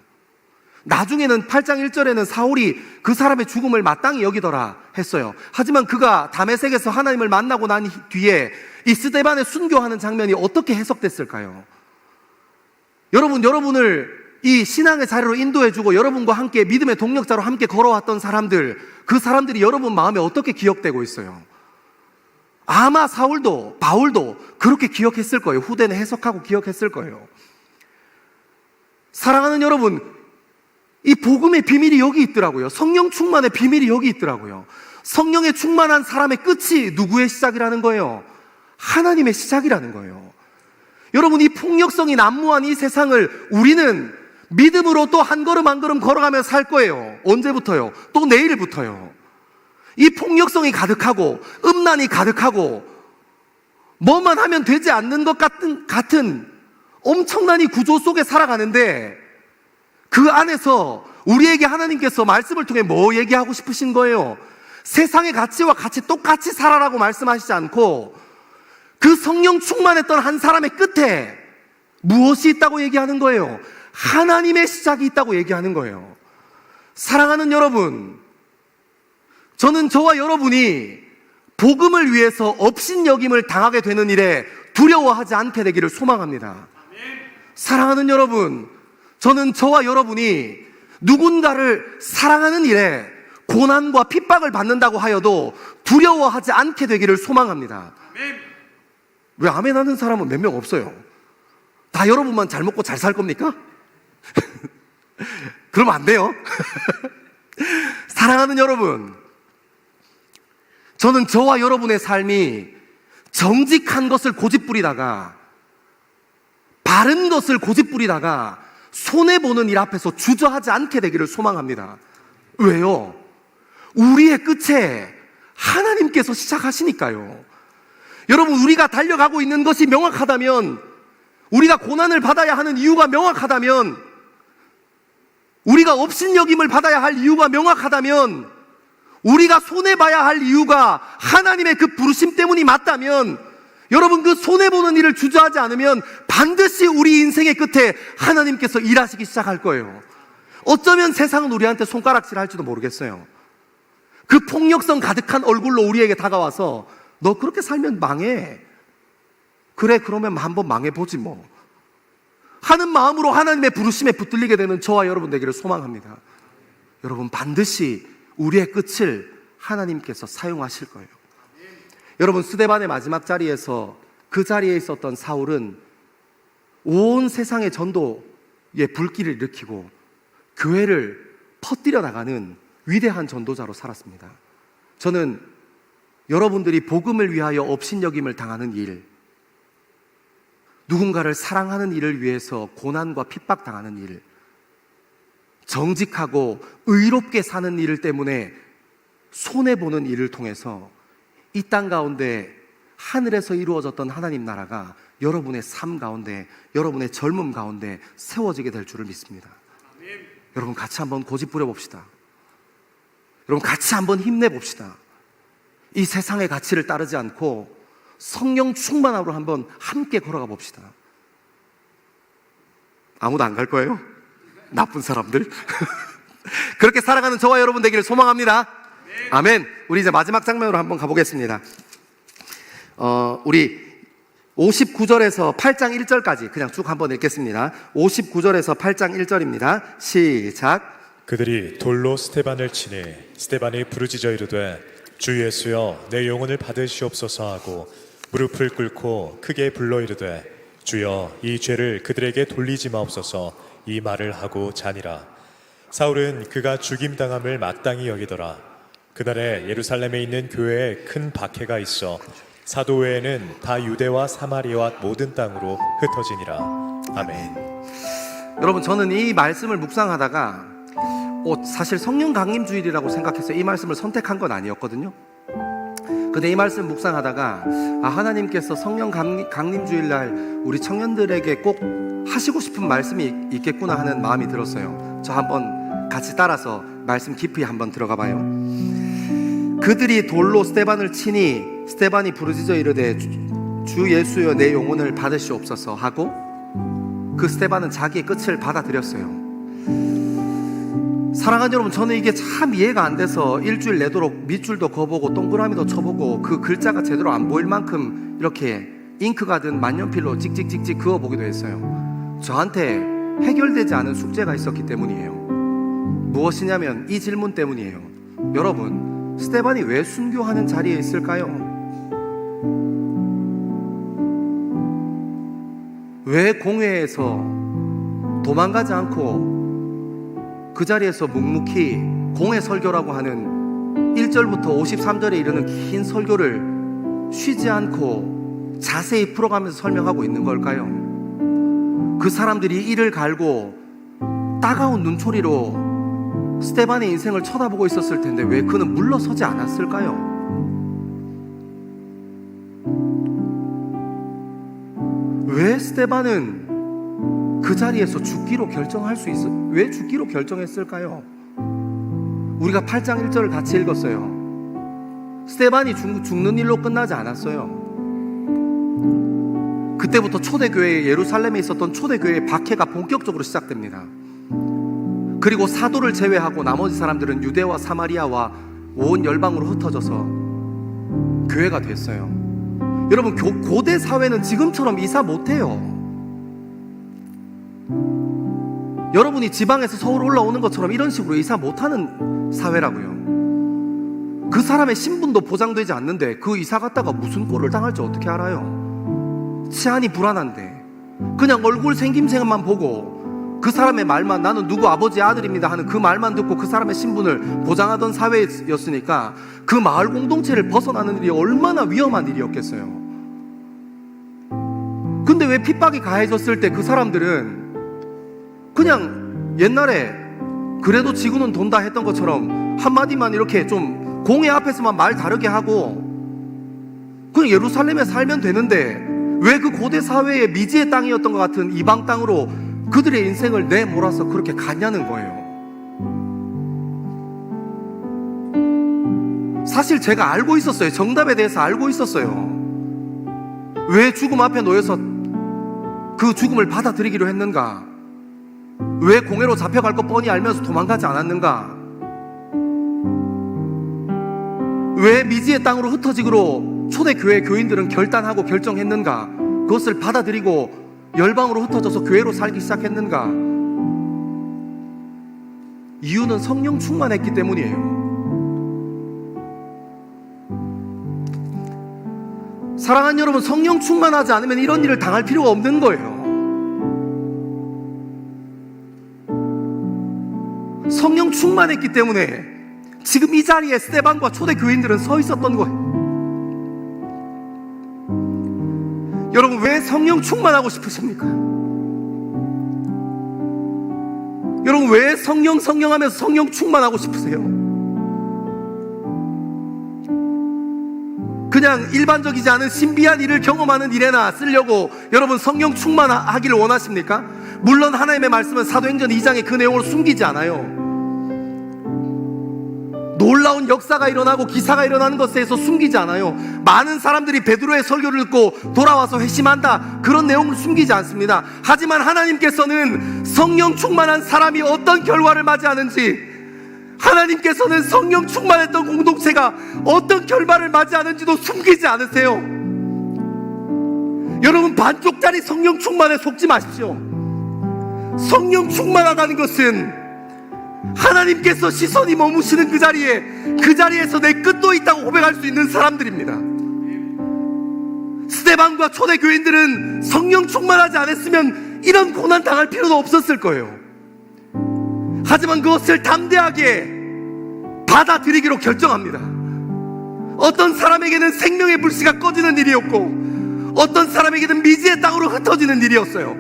나중에는 8장 1절에는 사울이 그 사람의 죽음을 마땅히 여기더라 했어요. 하지만 그가 다메섹에서 하나님을 만나고 난 뒤에 이 스데반을 순교하는 장면이 어떻게 해석됐을까요? 여러분을 이 신앙의 자리로 인도해주고 여러분과 함께 믿음의 동력자로 함께 걸어왔던 사람들, 그 사람들이 여러분 마음에 어떻게 기억되고 있어요? 아마 사울도 바울도 그렇게 기억했을 거예요. 후대는 해석하고 기억했을 거예요. 사랑하는 여러분, 이 복음의 비밀이 여기 있더라고요. 성령 충만의 비밀이 여기 있더라고요. 성령에 충만한 사람의 끝이 누구의 시작이라는 거예요? 하나님의 시작이라는 거예요. 여러분, 이 폭력성이 난무한 이 세상을 우리는 믿음으로 또 한 걸음 한 걸음 걸어가며 살 거예요. 언제부터요? 또 내일부터요. 이 폭력성이 가득하고 음란이 가득하고 뭐만 하면 되지 않는 것 같은 엄청난 이 구조 속에 살아가는데 그 안에서 우리에게 하나님께서 말씀을 통해 뭐 얘기하고 싶으신 거예요? 세상의 가치와 같이 똑같이 살아라고 말씀하시지 않고 그 성령 충만했던 한 사람의 끝에 무엇이 있다고 얘기하는 거예요? 하나님의 시작이 있다고 얘기하는 거예요. 사랑하는 여러분, 저는 저와 여러분이 복음을 위해서 업신여김을 당하게 되는 일에 두려워하지 않게 되기를 소망합니다. 사랑하는 여러분, 저는 저와 여러분이 누군가를 사랑하는 일에 고난과 핍박을 받는다고 하여도 두려워하지 않게 되기를 소망합니다. 왜 아멘 하는 사람은 몇 명 없어요? 다 여러분만 잘 먹고 잘 살 겁니까? 그러면 안 돼요. 사랑하는 여러분, 저는 저와 여러분의 삶이 정직한 것을 고집부리다가 바른 것을 고집부리다가 손해보는 일 앞에서 주저하지 않게 되기를 소망합니다. 왜요? 우리의 끝에 하나님께서 시작하시니까요. 여러분, 우리가 달려가고 있는 것이 명확하다면, 우리가 고난을 받아야 하는 이유가 명확하다면, 우리가 업신여김을 받아야 할 이유가 명확하다면, 우리가 손해봐야 할 이유가 하나님의 그 부르심 때문이 맞다면, 여러분, 그 손해보는 일을 주저하지 않으면 반드시 우리 인생의 끝에 하나님께서 일하시기 시작할 거예요. 어쩌면 세상은 우리한테 손가락질 할지도 모르겠어요. 그 폭력성 가득한 얼굴로 우리에게 다가와서 너 그렇게 살면 망해. 그래, 그러면 한번 망해보지 뭐 하는 마음으로 하나님의 부르심에 붙들리게 되는 저와 여러분 되기를 소망합니다. 여러분, 반드시 우리의 끝을 하나님께서 사용하실 거예요. 여러분, 스데반의 마지막 자리에서 그 자리에 있었던 사울은 온 세상의 전도에 불길을 일으키고 교회를 퍼뜨려 나가는 위대한 전도자로 살았습니다. 저는 여러분들이 복음을 위하여 업신여김을 당하는 일, 누군가를 사랑하는 일을 위해서 고난과 핍박당하는 일, 정직하고 의롭게 사는 일 때문에 손해보는 일을 통해서 이 땅 가운데 하늘에서 이루어졌던 하나님 나라가 여러분의 삶 가운데, 여러분의 젊음 가운데 세워지게 될 줄을 믿습니다. 여러분, 같이 한번 고집 부려봅시다. 여러분, 같이 한번 힘내봅시다. 이 세상의 가치를 따르지 않고 성령 충만함으로 한번 함께 걸어가 봅시다. 아무도 안 갈 거예요? 나쁜 사람들. 그렇게 살아가는 저와 여러분 되기를 소망합니다. 아멘. 우리 이제 마지막 장면으로 한번 가보겠습니다. 우리 59절에서 8장 1절까지 그냥 쭉 한번 읽겠습니다. 59절에서 8장 1절입니다. 시작. 그들이 돌로 스데반을 치니 스데반이 부르짖어 이르되 주 예수여 내 영혼을 받으시옵소서 하고 무릎을 꿇고 크게 불러 이르되 주여 이 죄를 그들에게 돌리지 마옵소서 이 말을 하고 자니라. 사울은 그가 죽임당함을 마땅히 여기더라. 그날에 예루살렘에 있는 교회에 큰 박해가 있어 사도 외에는 다 유대와 사마리아와 모든 땅으로 흩어지니라. 아멘. 여러분, 저는 이 말씀을 묵상하다가 사실 성령 강림주일이라고 생각해서 이 말씀을 선택한 건 아니었거든요. 근데 이 말씀 묵상하다가 하나님께서 성령 강림주일날 우리 청년들에게 꼭 하시고 싶은 말씀이 있겠구나 하는 마음이 들었어요. 저 한번 같이 따라서 말씀 깊이 한번 들어가 봐요. 그들이 돌로 스데반을 치니 스데반이 부르짖어 이르되 주 예수여 내 영혼을 받으시옵소서 하고 그 스데반은 자기의 끝을 받아들였어요. 사랑하는 여러분, 저는 이게 참 이해가 안 돼서 일주일 내도록 밑줄도 그어보고 동그라미도 쳐보고 그 글자가 제대로 안 보일 만큼 이렇게 잉크가 든 만년필로 찍찍찍찍 그어보기도 했어요. 저한테 해결되지 않은 숙제가 있었기 때문이에요. 무엇이냐면 이 질문 때문이에요. 여러분, 스데반이 왜 순교하는 자리에 있을까요? 왜 공회에서 도망가지 않고 그 자리에서 묵묵히 공회 설교라고 하는 1절부터 53절에 이르는 긴 설교를 쉬지 않고 자세히 풀어가면서 설명하고 있는 걸까요? 그 사람들이 이를 갈고 따가운 눈초리로 스데반의 인생을 쳐다보고 있었을 텐데 왜 그는 물러서지 않았을까요? 왜 스데반은 그 자리에서 죽기로 결정할 수 있어? 왜 죽기로 결정했을까요? 우리가 8장 1절을 같이 읽었어요. 스데반이 죽는 일로 끝나지 않았어요. 그때부터 초대교회, 예루살렘에 있었던 초대교회의 박해가 본격적으로 시작됩니다. 그리고 사도를 제외하고 나머지 사람들은 유대와 사마리아와 온 열방으로 흩어져서 교회가 됐어요. 여러분, 고대 사회는 지금처럼 이사 못해요. 여러분이 지방에서 서울 올라오는 것처럼 이런 식으로 이사 못하는 사회라고요. 그 사람의 신분도 보장되지 않는데 그 이사 갔다가 무슨 꼴을 당할지 어떻게 알아요? 치안이 불안한데 그냥 얼굴 생김새만 보고 그 사람의 말만, 나는 누구 아버지 아들입니다 하는 그 말만 듣고 그 사람의 신분을 보장하던 사회였으니까 그 마을 공동체를 벗어나는 일이 얼마나 위험한 일이었겠어요. 근데 왜 핍박이 가해졌을 때 그 사람들은 그냥 옛날에 그래도 지구는 돈다 했던 것처럼 한마디만 이렇게 좀 공회 앞에서만 말 다르게 하고 그냥 예루살렘에 살면 되는데 왜 그 고대 사회의 미지의 땅이었던 것 같은 이방 땅으로 그들의 인생을 내몰아서 그렇게 가냐는 거예요. 사실 제가 알고 있었어요. 정답에 대해서 알고 있었어요. 왜 죽음 앞에 놓여서 그 죽음을 받아들이기로 했는가? 왜 공회로 잡혀갈 것 뻔히 알면서 도망가지 않았는가? 왜 미지의 땅으로 흩어지기로 초대교회 교인들은 결단하고 결정했는가? 그것을 받아들이고 열방으로 흩어져서 교회로 살기 시작했는가? 이유는 성령 충만했기 때문이에요. 사랑하는 여러분, 성령 충만하지 않으면 이런 일을 당할 필요가 없는 거예요. 성령 충만했기 때문에 지금 이 자리에 스데반과 초대교인들은 서 있었던 거예요. 여러분, 왜 성령 충만하고 싶으십니까? 여러분, 왜 성령 하면서 성령 충만하고 싶으세요? 그냥 일반적이지 않은 신비한 일을 경험하는 일에나 쓰려고 여러분 성령 충만하기를 원하십니까? 물론 하나님의 말씀은 사도행전 2장에 그 내용을 숨기지 않아요. 놀라운 역사가 일어나고 기사가 일어나는 것에 대해서 숨기지 않아요. 많은 사람들이 베드로의 설교를 듣고 돌아와서 회심한다, 그런 내용을 숨기지 않습니다. 하지만 하나님께서는 성령 충만한 사람이 어떤 결과를 맞이하는지, 하나님께서는 성령 충만했던 공동체가 어떤 결과를 맞이하는지도 숨기지 않으세요. 여러분, 반쪽짜리 성령 충만에 속지 마십시오. 성령 충만하다는 것은 하나님께서 시선이 머무시는 그 자리에서 내 끝도 있다고 고백할 수 있는 사람들입니다. 스데반과 초대 교인들은 성령 충만하지 않았으면 이런 고난 당할 필요도 없었을 거예요. 하지만 그것을 담대하게 받아들이기로 결정합니다. 어떤 사람에게는 생명의 불씨가 꺼지는 일이었고, 어떤 사람에게는 미지의 땅으로 흩어지는 일이었어요.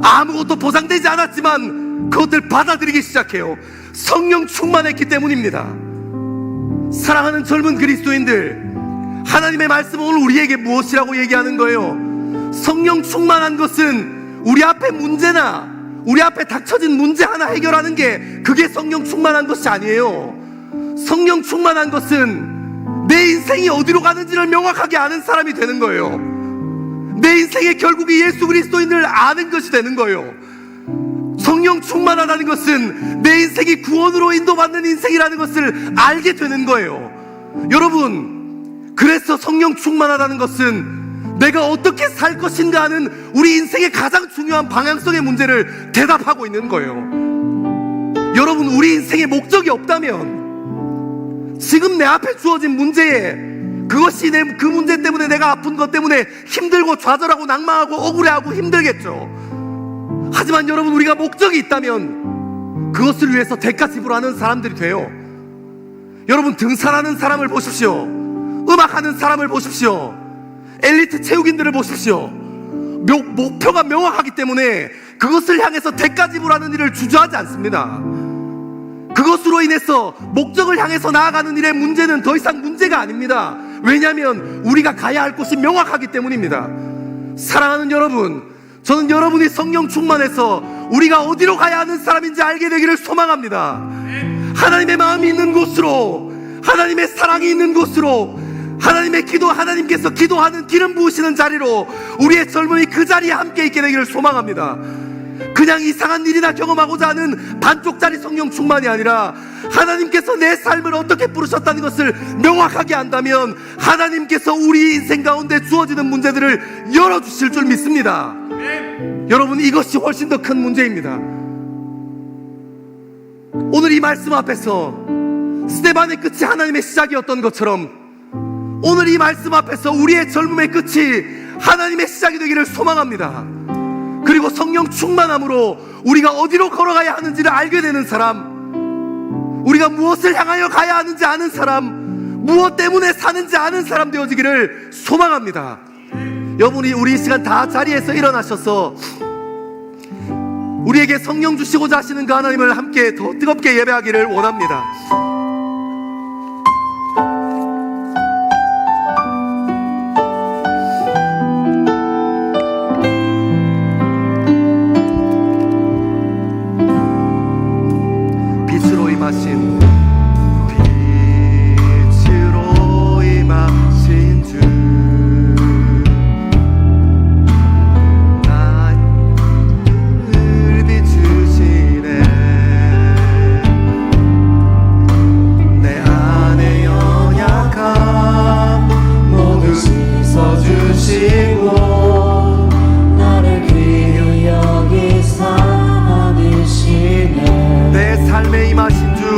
아무것도 보장되지 않았지만 그것들 받아들이기 시작해요. 성령 충만했기 때문입니다. 사랑하는 젊은 그리스도인들, 하나님의 말씀은 오늘 우리에게 무엇이라고 얘기하는 거예요? 성령 충만한 것은 우리 앞에 문제나 우리 앞에 닥쳐진 문제 하나 해결하는 게, 그게 성령 충만한 것이 아니에요. 성령 충만한 것은 내 인생이 어디로 가는지를 명확하게 아는 사람이 되는 거예요. 내 인생의 결국이 예수 그리스도인을 아는 것이 되는 거예요. 성령 충만하다는 것은 내 인생이 구원으로 인도받는 인생이라는 것을 알게 되는 거예요. 여러분, 그래서 성령 충만하다는 것은 내가 어떻게 살 것인가 하는 우리 인생의 가장 중요한 방향성의 문제를 대답하고 있는 거예요. 여러분, 우리 인생에 목적이 없다면 지금 내 앞에 주어진 문제에, 그것이 그 문제 때문에 내가 아픈 것 때문에 힘들고 좌절하고 낭망하고 억울해하고 힘들겠죠. 하지만 여러분, 우리가 목적이 있다면 그것을 위해서 대가 지불하는 사람들이 돼요. 여러분, 등산하는 사람을 보십시오. 음악하는 사람을 보십시오. 엘리트 체육인들을 보십시오. 목표가 명확하기 때문에 그것을 향해서 대가 지불하는 일을 주저하지 않습니다. 그것으로 인해서 목적을 향해서 나아가는 일의 문제는 더 이상 문제가 아닙니다. 왜냐하면 우리가 가야 할 곳이 명확하기 때문입니다. 사랑하는 여러분, 저는 여러분이 성령 충만해서 우리가 어디로 가야 하는 사람인지 알게 되기를 소망합니다. 하나님의 마음이 있는 곳으로, 하나님의 사랑이 있는 곳으로, 하나님께서 기도하는 기름 부으시는 자리로 우리의 젊은이 그 자리에 함께 있게 되기를 소망합니다. 그냥 이상한 일이나 경험하고자 하는 반쪽짜리 성령 충만이 아니라, 하나님께서 내 삶을 어떻게 부르셨다는 것을 명확하게 안다면 하나님께서 우리 인생 가운데 주어지는 문제들을 열어주실 줄 믿습니다. 여러분, 이것이 훨씬 더 큰 문제입니다. 오늘 이 말씀 앞에서 스데반의 끝이 하나님의 시작이었던 것처럼, 오늘 이 말씀 앞에서 우리의 젊음의 끝이 하나님의 시작이 되기를 소망합니다. 그리고 성령 충만함으로 우리가 어디로 걸어가야 하는지를 알게 되는 사람, 우리가 무엇을 향하여 가야 하는지 아는 사람, 무엇 때문에 사는지 아는 사람 되어지기를 소망합니다. 여러분이 우리 이 시간 다 자리에서 일어나셔서 우리에게 성령 주시고자 하시는 그 하나님을 함께 더 뜨겁게 예배하기를 원합니다. 빛으로 임하신 주, 나를 비추시네. 내 안에 연약함 모두 씻어주시고 나를 귀히 여기 삼으시네. 내 삶에 임하신 주,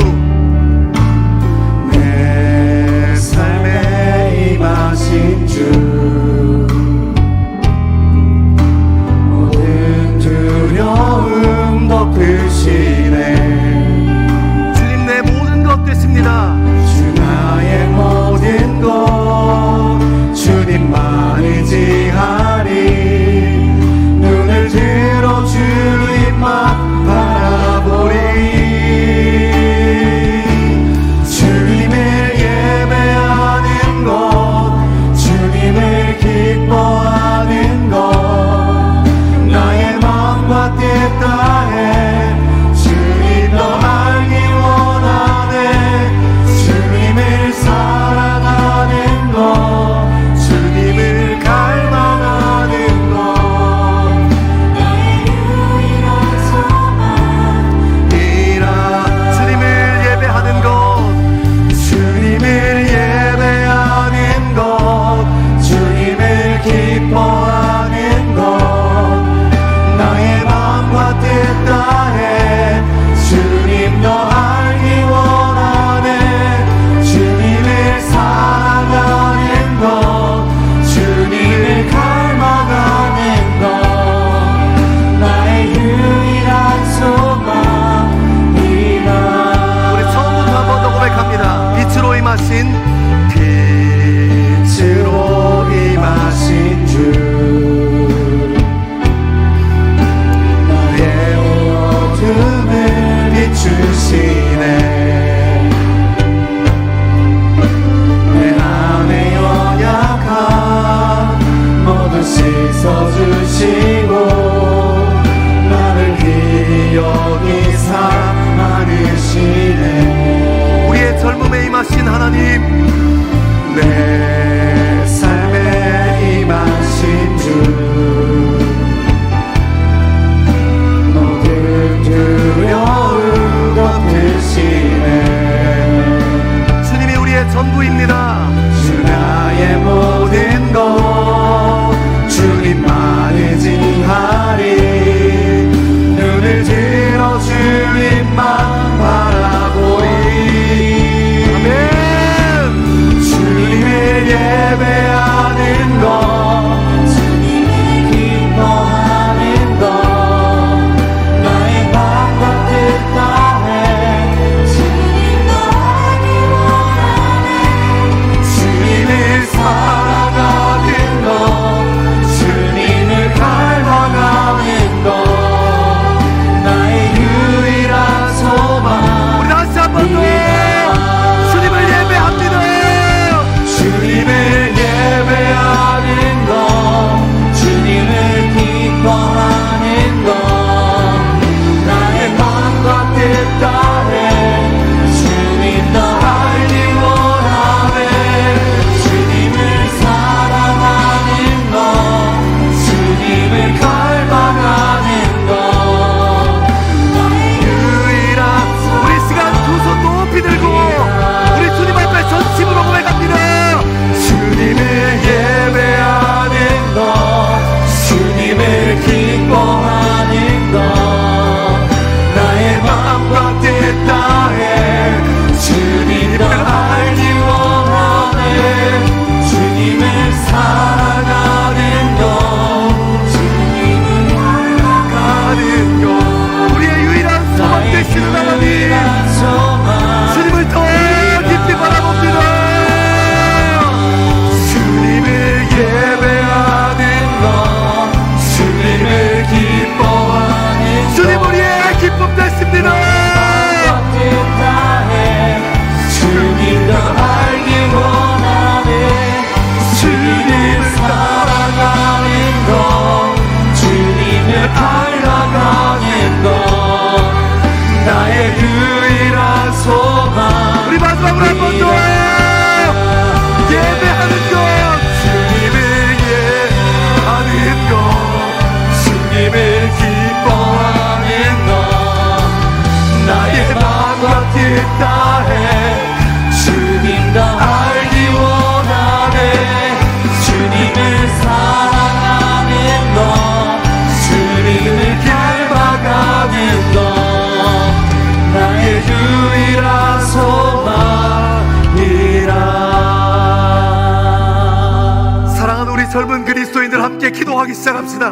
시작합시다.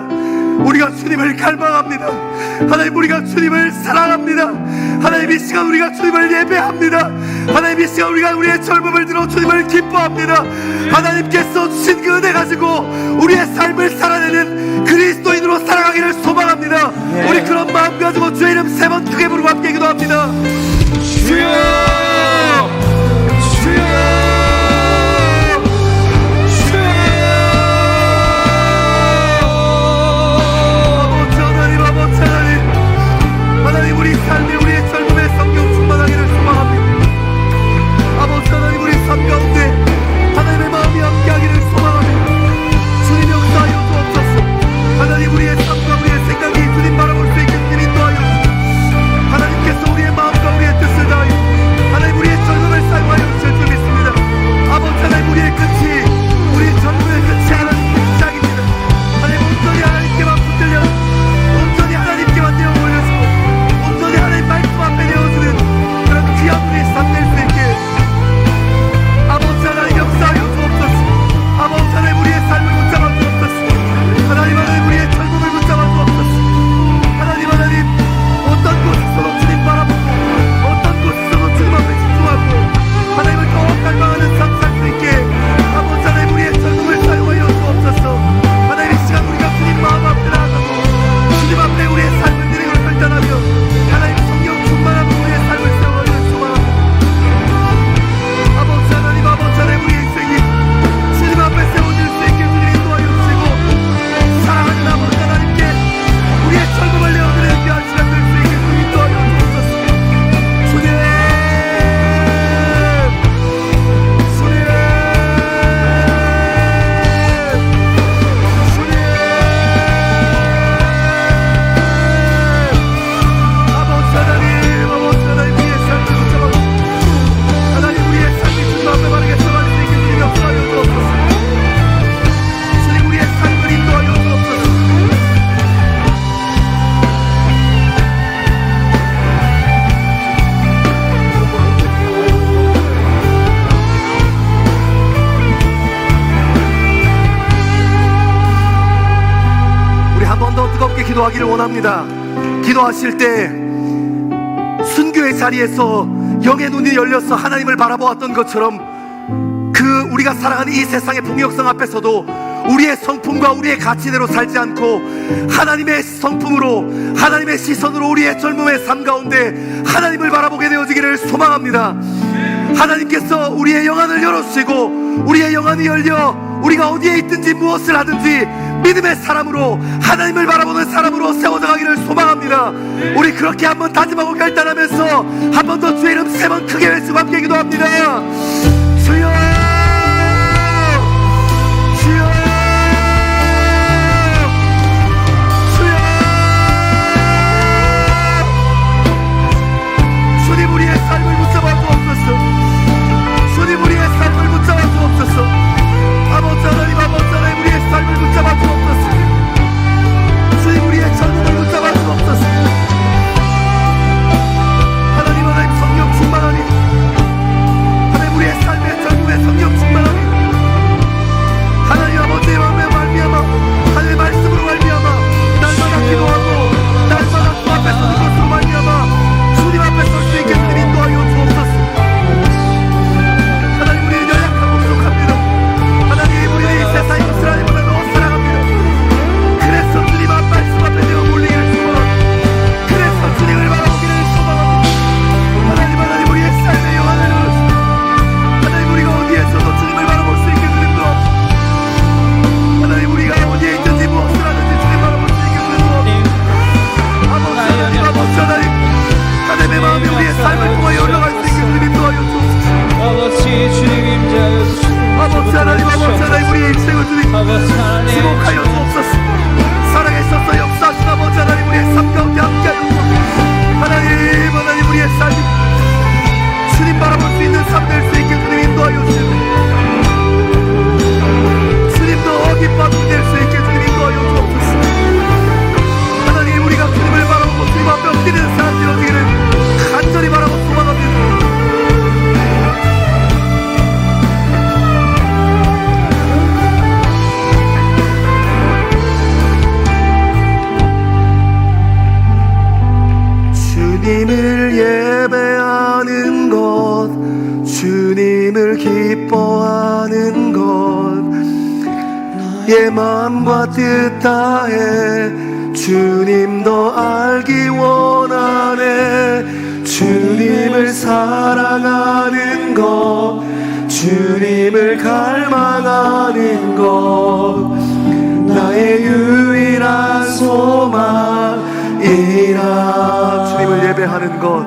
우리가 주님을 갈망합니다. 하나님, 우리가 주님을 사랑합니다. 하나님, 이 시간 우리가 주님을 예배합니다. 하나님, 이 시간 우리가 우리의 젊음을 들어 주님을 기뻐합니다. 하나님께서 주신 그 은혜 가지고 우리의 삶을 살아내는 그리스도인으로 살아가기를 소망합니다. 우리 그런 마음 가지고 주의 이름 세 번 크게 부르고 함께 기도합니다. 주여, 주여, 하나님, 우리 삶에 우리의 젊음의 성경 충만하기를 소망합니다. 아버지 하나님, 우리 삶 가운데 하나님의 마음이 함께하기를 소망합니다. 주님 역사하여 주옵소서. 하나님, 우리의 삶과 우리의 생각이 주님 바라볼 수 있게 주님 인도하여 주옵소서. 하나님께서 우리의 마음과 우리의 뜻을 다하여 하나님 우리의 젊음을 사용하여 주실 줄 믿습니다. 아버지 하나님, 우리의 끝이 우리 젊음의 끝이 하나님의 시작입니다. 하나님, 온전히 하나님께만 붙들려 온전히 하나님께만 되어 올려서 온전히 하나님 말씀 앞에 내어주는 그런 귀한 우리의 삶 될 수 있게 아버지 하나님 역사하여 주옵소서. 아버지 하나님, 우리의 삶을 붙잡아 주옵소서. 하나님, 우리의 젊음을 붙잡아 주옵소서. 하나님, 어떤 곳에서도 주님 바라보고 어떤 곳에서도 주님 앞에 집중하고 하나님을 더 갈망하는 삶 살 수 있게 아버지 하나님, 우리의 젊음을 사용하여 주옵소서. 하나님, 이 시간 우리가 주님 마음 앞에 나아가고 주님 앞에 우리의 삶을 드리고 결단하며 하나님 성령 충만하고 우리의 삶을 세워가기를 소망합니다. 아버지 하나님, 우리의 인생이 주님 앞에 세워질 수 있게 주님 인도하여 주시고 사랑하는 아버지 하나님께 우리의 젊음을 내어드리는 귀한 시간 될 수 있게 주님 인도하여 주옵소서. 주님, 아버지 하나님, 우리의 삶을 붙잡아 하나님, 우리의 삶이 주님 앞에 바르게 들어갈 수 있게 주님 역사하여 주옵소서. 주님, 우리의 삶을 인도하여 주옵소서. 우리 한 번 더 뜨겁게 기도하기를 원합니다. 기도하실 때 순교의 자리에서 영의 눈이 열려서 하나님을 바라보았던 것처럼 그 우리가 살아가는 이 세상의 풍요성 앞에서도 우리의 성품과 우리의 가치대로 살지 않고 하나님의 성품으로 하나님의 시선으로 우리의 젊음의 삶 가운데 하나님을 바라보게 되어지기를 소망합니다. 하나님께서 우리의 영안을 열어주시고 우리의 영안이 열려 우리가 어디에 있든지 무엇을 하든지 믿음의 사람으로 하나님을 바라보는 사람으로 세워져 가기를 소망합니다. 우리 그렇게 한번 다짐하고 결단하면서 한 번 더 주의 이름 세 번 크게 외치고 함께 기도합니다. 주여, 주여, 주여. 주님, 우리의 삶을 붙잡아 주옵소서. 주님, 우리의 삶을 붙잡아 주옵소서. 아버지 하나님, 우리의 삶을 붙잡아 주옵소서. 주님, 우리의 젊음을 붙잡아 주옵소서. 하나님, 성령 충만하니 하나님, 우리의 삶의 젊음의 주님을 예배하는 것, 주님을 기뻐하는 것, 내 마음과 뜻 다해 주님 더 알기 원하네. 주님을 사랑하는 것, 주님을 갈망하는 것, 나의 유일한 소망이라. 주님을 예배하는 것,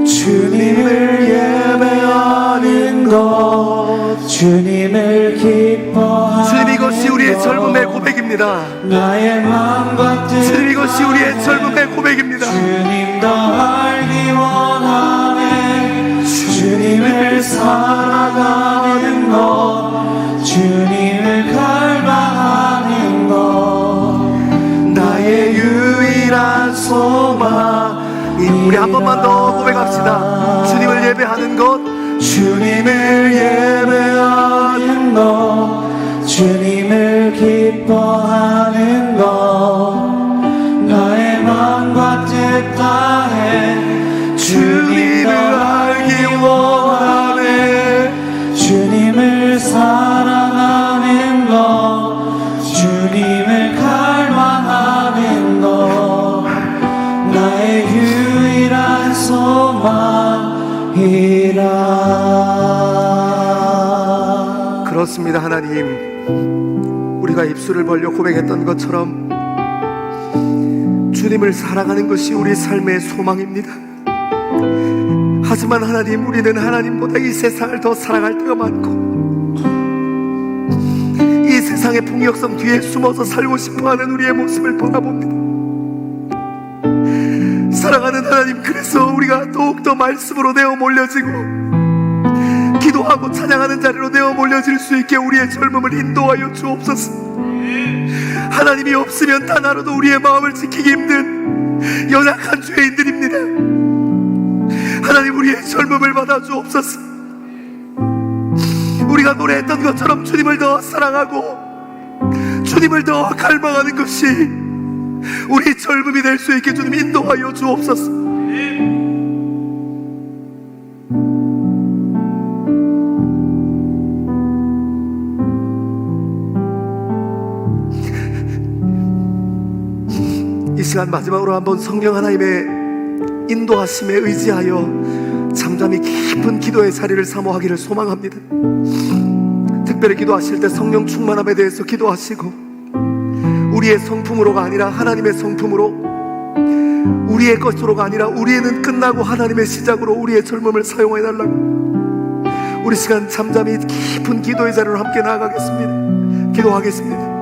주님을 예배하는 것, 주님을 기뻐하는 주님 이것이 우리의 젊음의 고백입니다. 나의 마음과 뜻 주님 이것이 우리의 젊음의 고백입니다. 주님 더 알기 원하네. 주님을 사랑하는 것, 주님을 갈망하는 것, 나의 유일한 소망. 우리 한 번만 더 고백합시다. 주님을 예배하는 것, 주님을 예배하는 것, 주님을 기뻐하는 것, 나의 마음과 뜻 다해 주님을 알기 원하네. 주님을 사랑하는 것, 주님을 갈망하는 것, 나의 유일한 소망이라. 그렇습니다. 하나님, 우리가 입술을 벌려 고백했던 것처럼 주님을 사랑하는 것이 우리 삶의 소망입니다. 하지만 하나님, 우리는 하나님보다 이 세상을 더 사랑할 때가 많고, 이 세상의 폭력성 뒤에 숨어서 살고 싶어하는 우리의 모습을 바라봅니다. 사랑하는 하나님, 그래서 우리가 더욱더 말씀으로 내어 몰려지고 기도하고 찬양하는 자리로 내어 몰려질 수 있게 우리의 젊음을 인도하여 주옵소서. 하나님이 없으면 단 하루도 우리의 마음을 지키기 힘든 연약한 죄인들입니다. 하나님, 우리의 젊음을 받아 주옵소서. 우리가 노래했던 것처럼 주님을 더 사랑하고 주님을 더 갈망하는 것이 우리 젊음이 될 수 있게 주님 인도하여 주옵소서. 이 시간 마지막으로 한번 성령 하나님의 인도하심에 의지하여 잠잠히 깊은 기도의 자리를 사모하기를 소망합니다. 특별히 기도하실 때 성령 충만함에 대해서 기도하시고, 우리의 성품으로가 아니라 하나님의 성품으로, 우리의 것으로가 아니라 우리는 끝나고 하나님의 시작으로 우리의 젊음을 사용해 달라고. 우리 시간 잠잠히 깊은 기도의 자리로 함께 나아가겠습니다. 기도하겠습니다.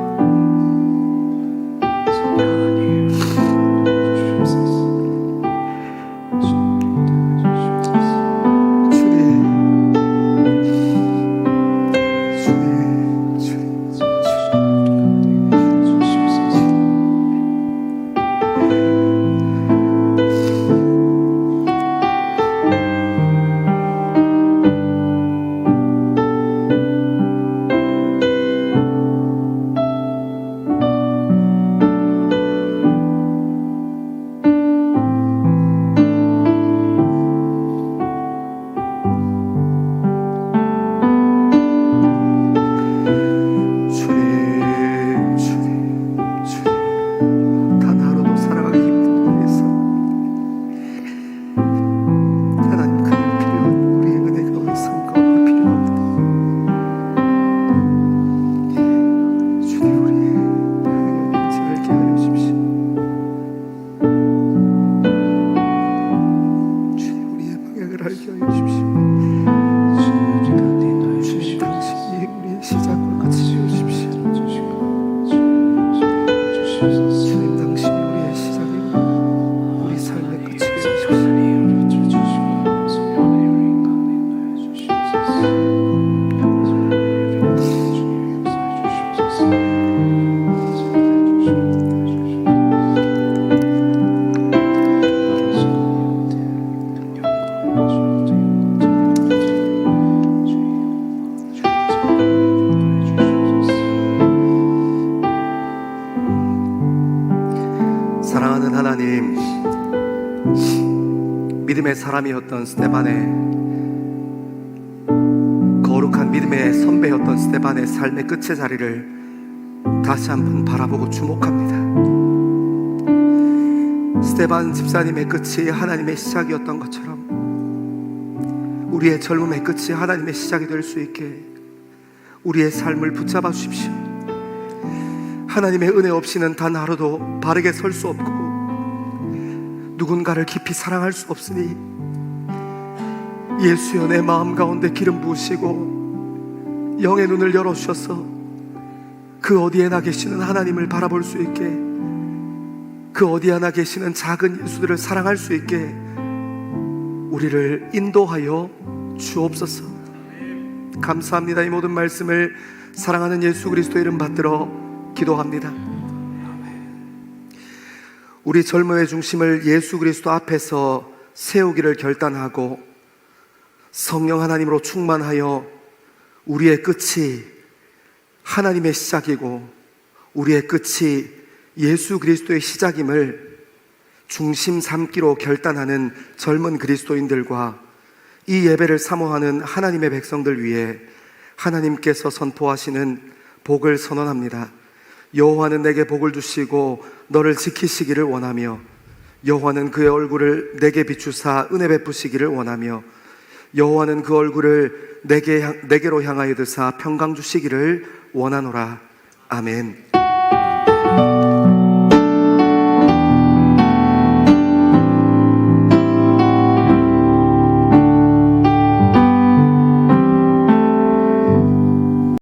믿음의 사람이었던 스데반의, 거룩한 믿음의 선배였던 스데반의 삶의 끝의 자리를 다시 한번 바라보고 주목합니다. 스데반 집사님의 끝이 하나님의 시작이었던 것처럼 우리의 젊음의 끝이 하나님의 시작이 될 수 있게 우리의 삶을 붙잡아 주십시오. 하나님의 은혜 없이는 단 하루도 바르게 설 수 없고 누군가를 깊이 사랑할 수 없으니 예수여 내 마음 가운데 기름 부으시고 영의 눈을 열어주셔서 그 어디에나 계시는 하나님을 바라볼 수 있게, 그 어디에나 계시는 작은 예수들을 사랑할 수 있게 우리를 인도하여 주옵소서. 감사합니다. 이 모든 말씀을 사랑하는 예수 그리스도의 이름 받들어 기도합니다. 우리 젊음의 중심을 예수 그리스도 앞에서 세우기를 결단하고 성령 하나님으로 충만하여 우리의 끝이 하나님의 시작이고 우리의 끝이 예수 그리스도의 시작임을 중심 삼기로 결단하는 젊은 그리스도인들과 이 예배를 사모하는 하나님의 백성들 위해 하나님께서 선포하시는 복을 선언합니다. 여호와는 내게 복을 주시고 너를 지키시기를 원하며 여호와는 그의 얼굴을 내게 비추사 은혜 베푸시기를 원하며 여호와는 그 얼굴을 내게로 향하여 드사 평강 주시기를 원하노라. 아멘.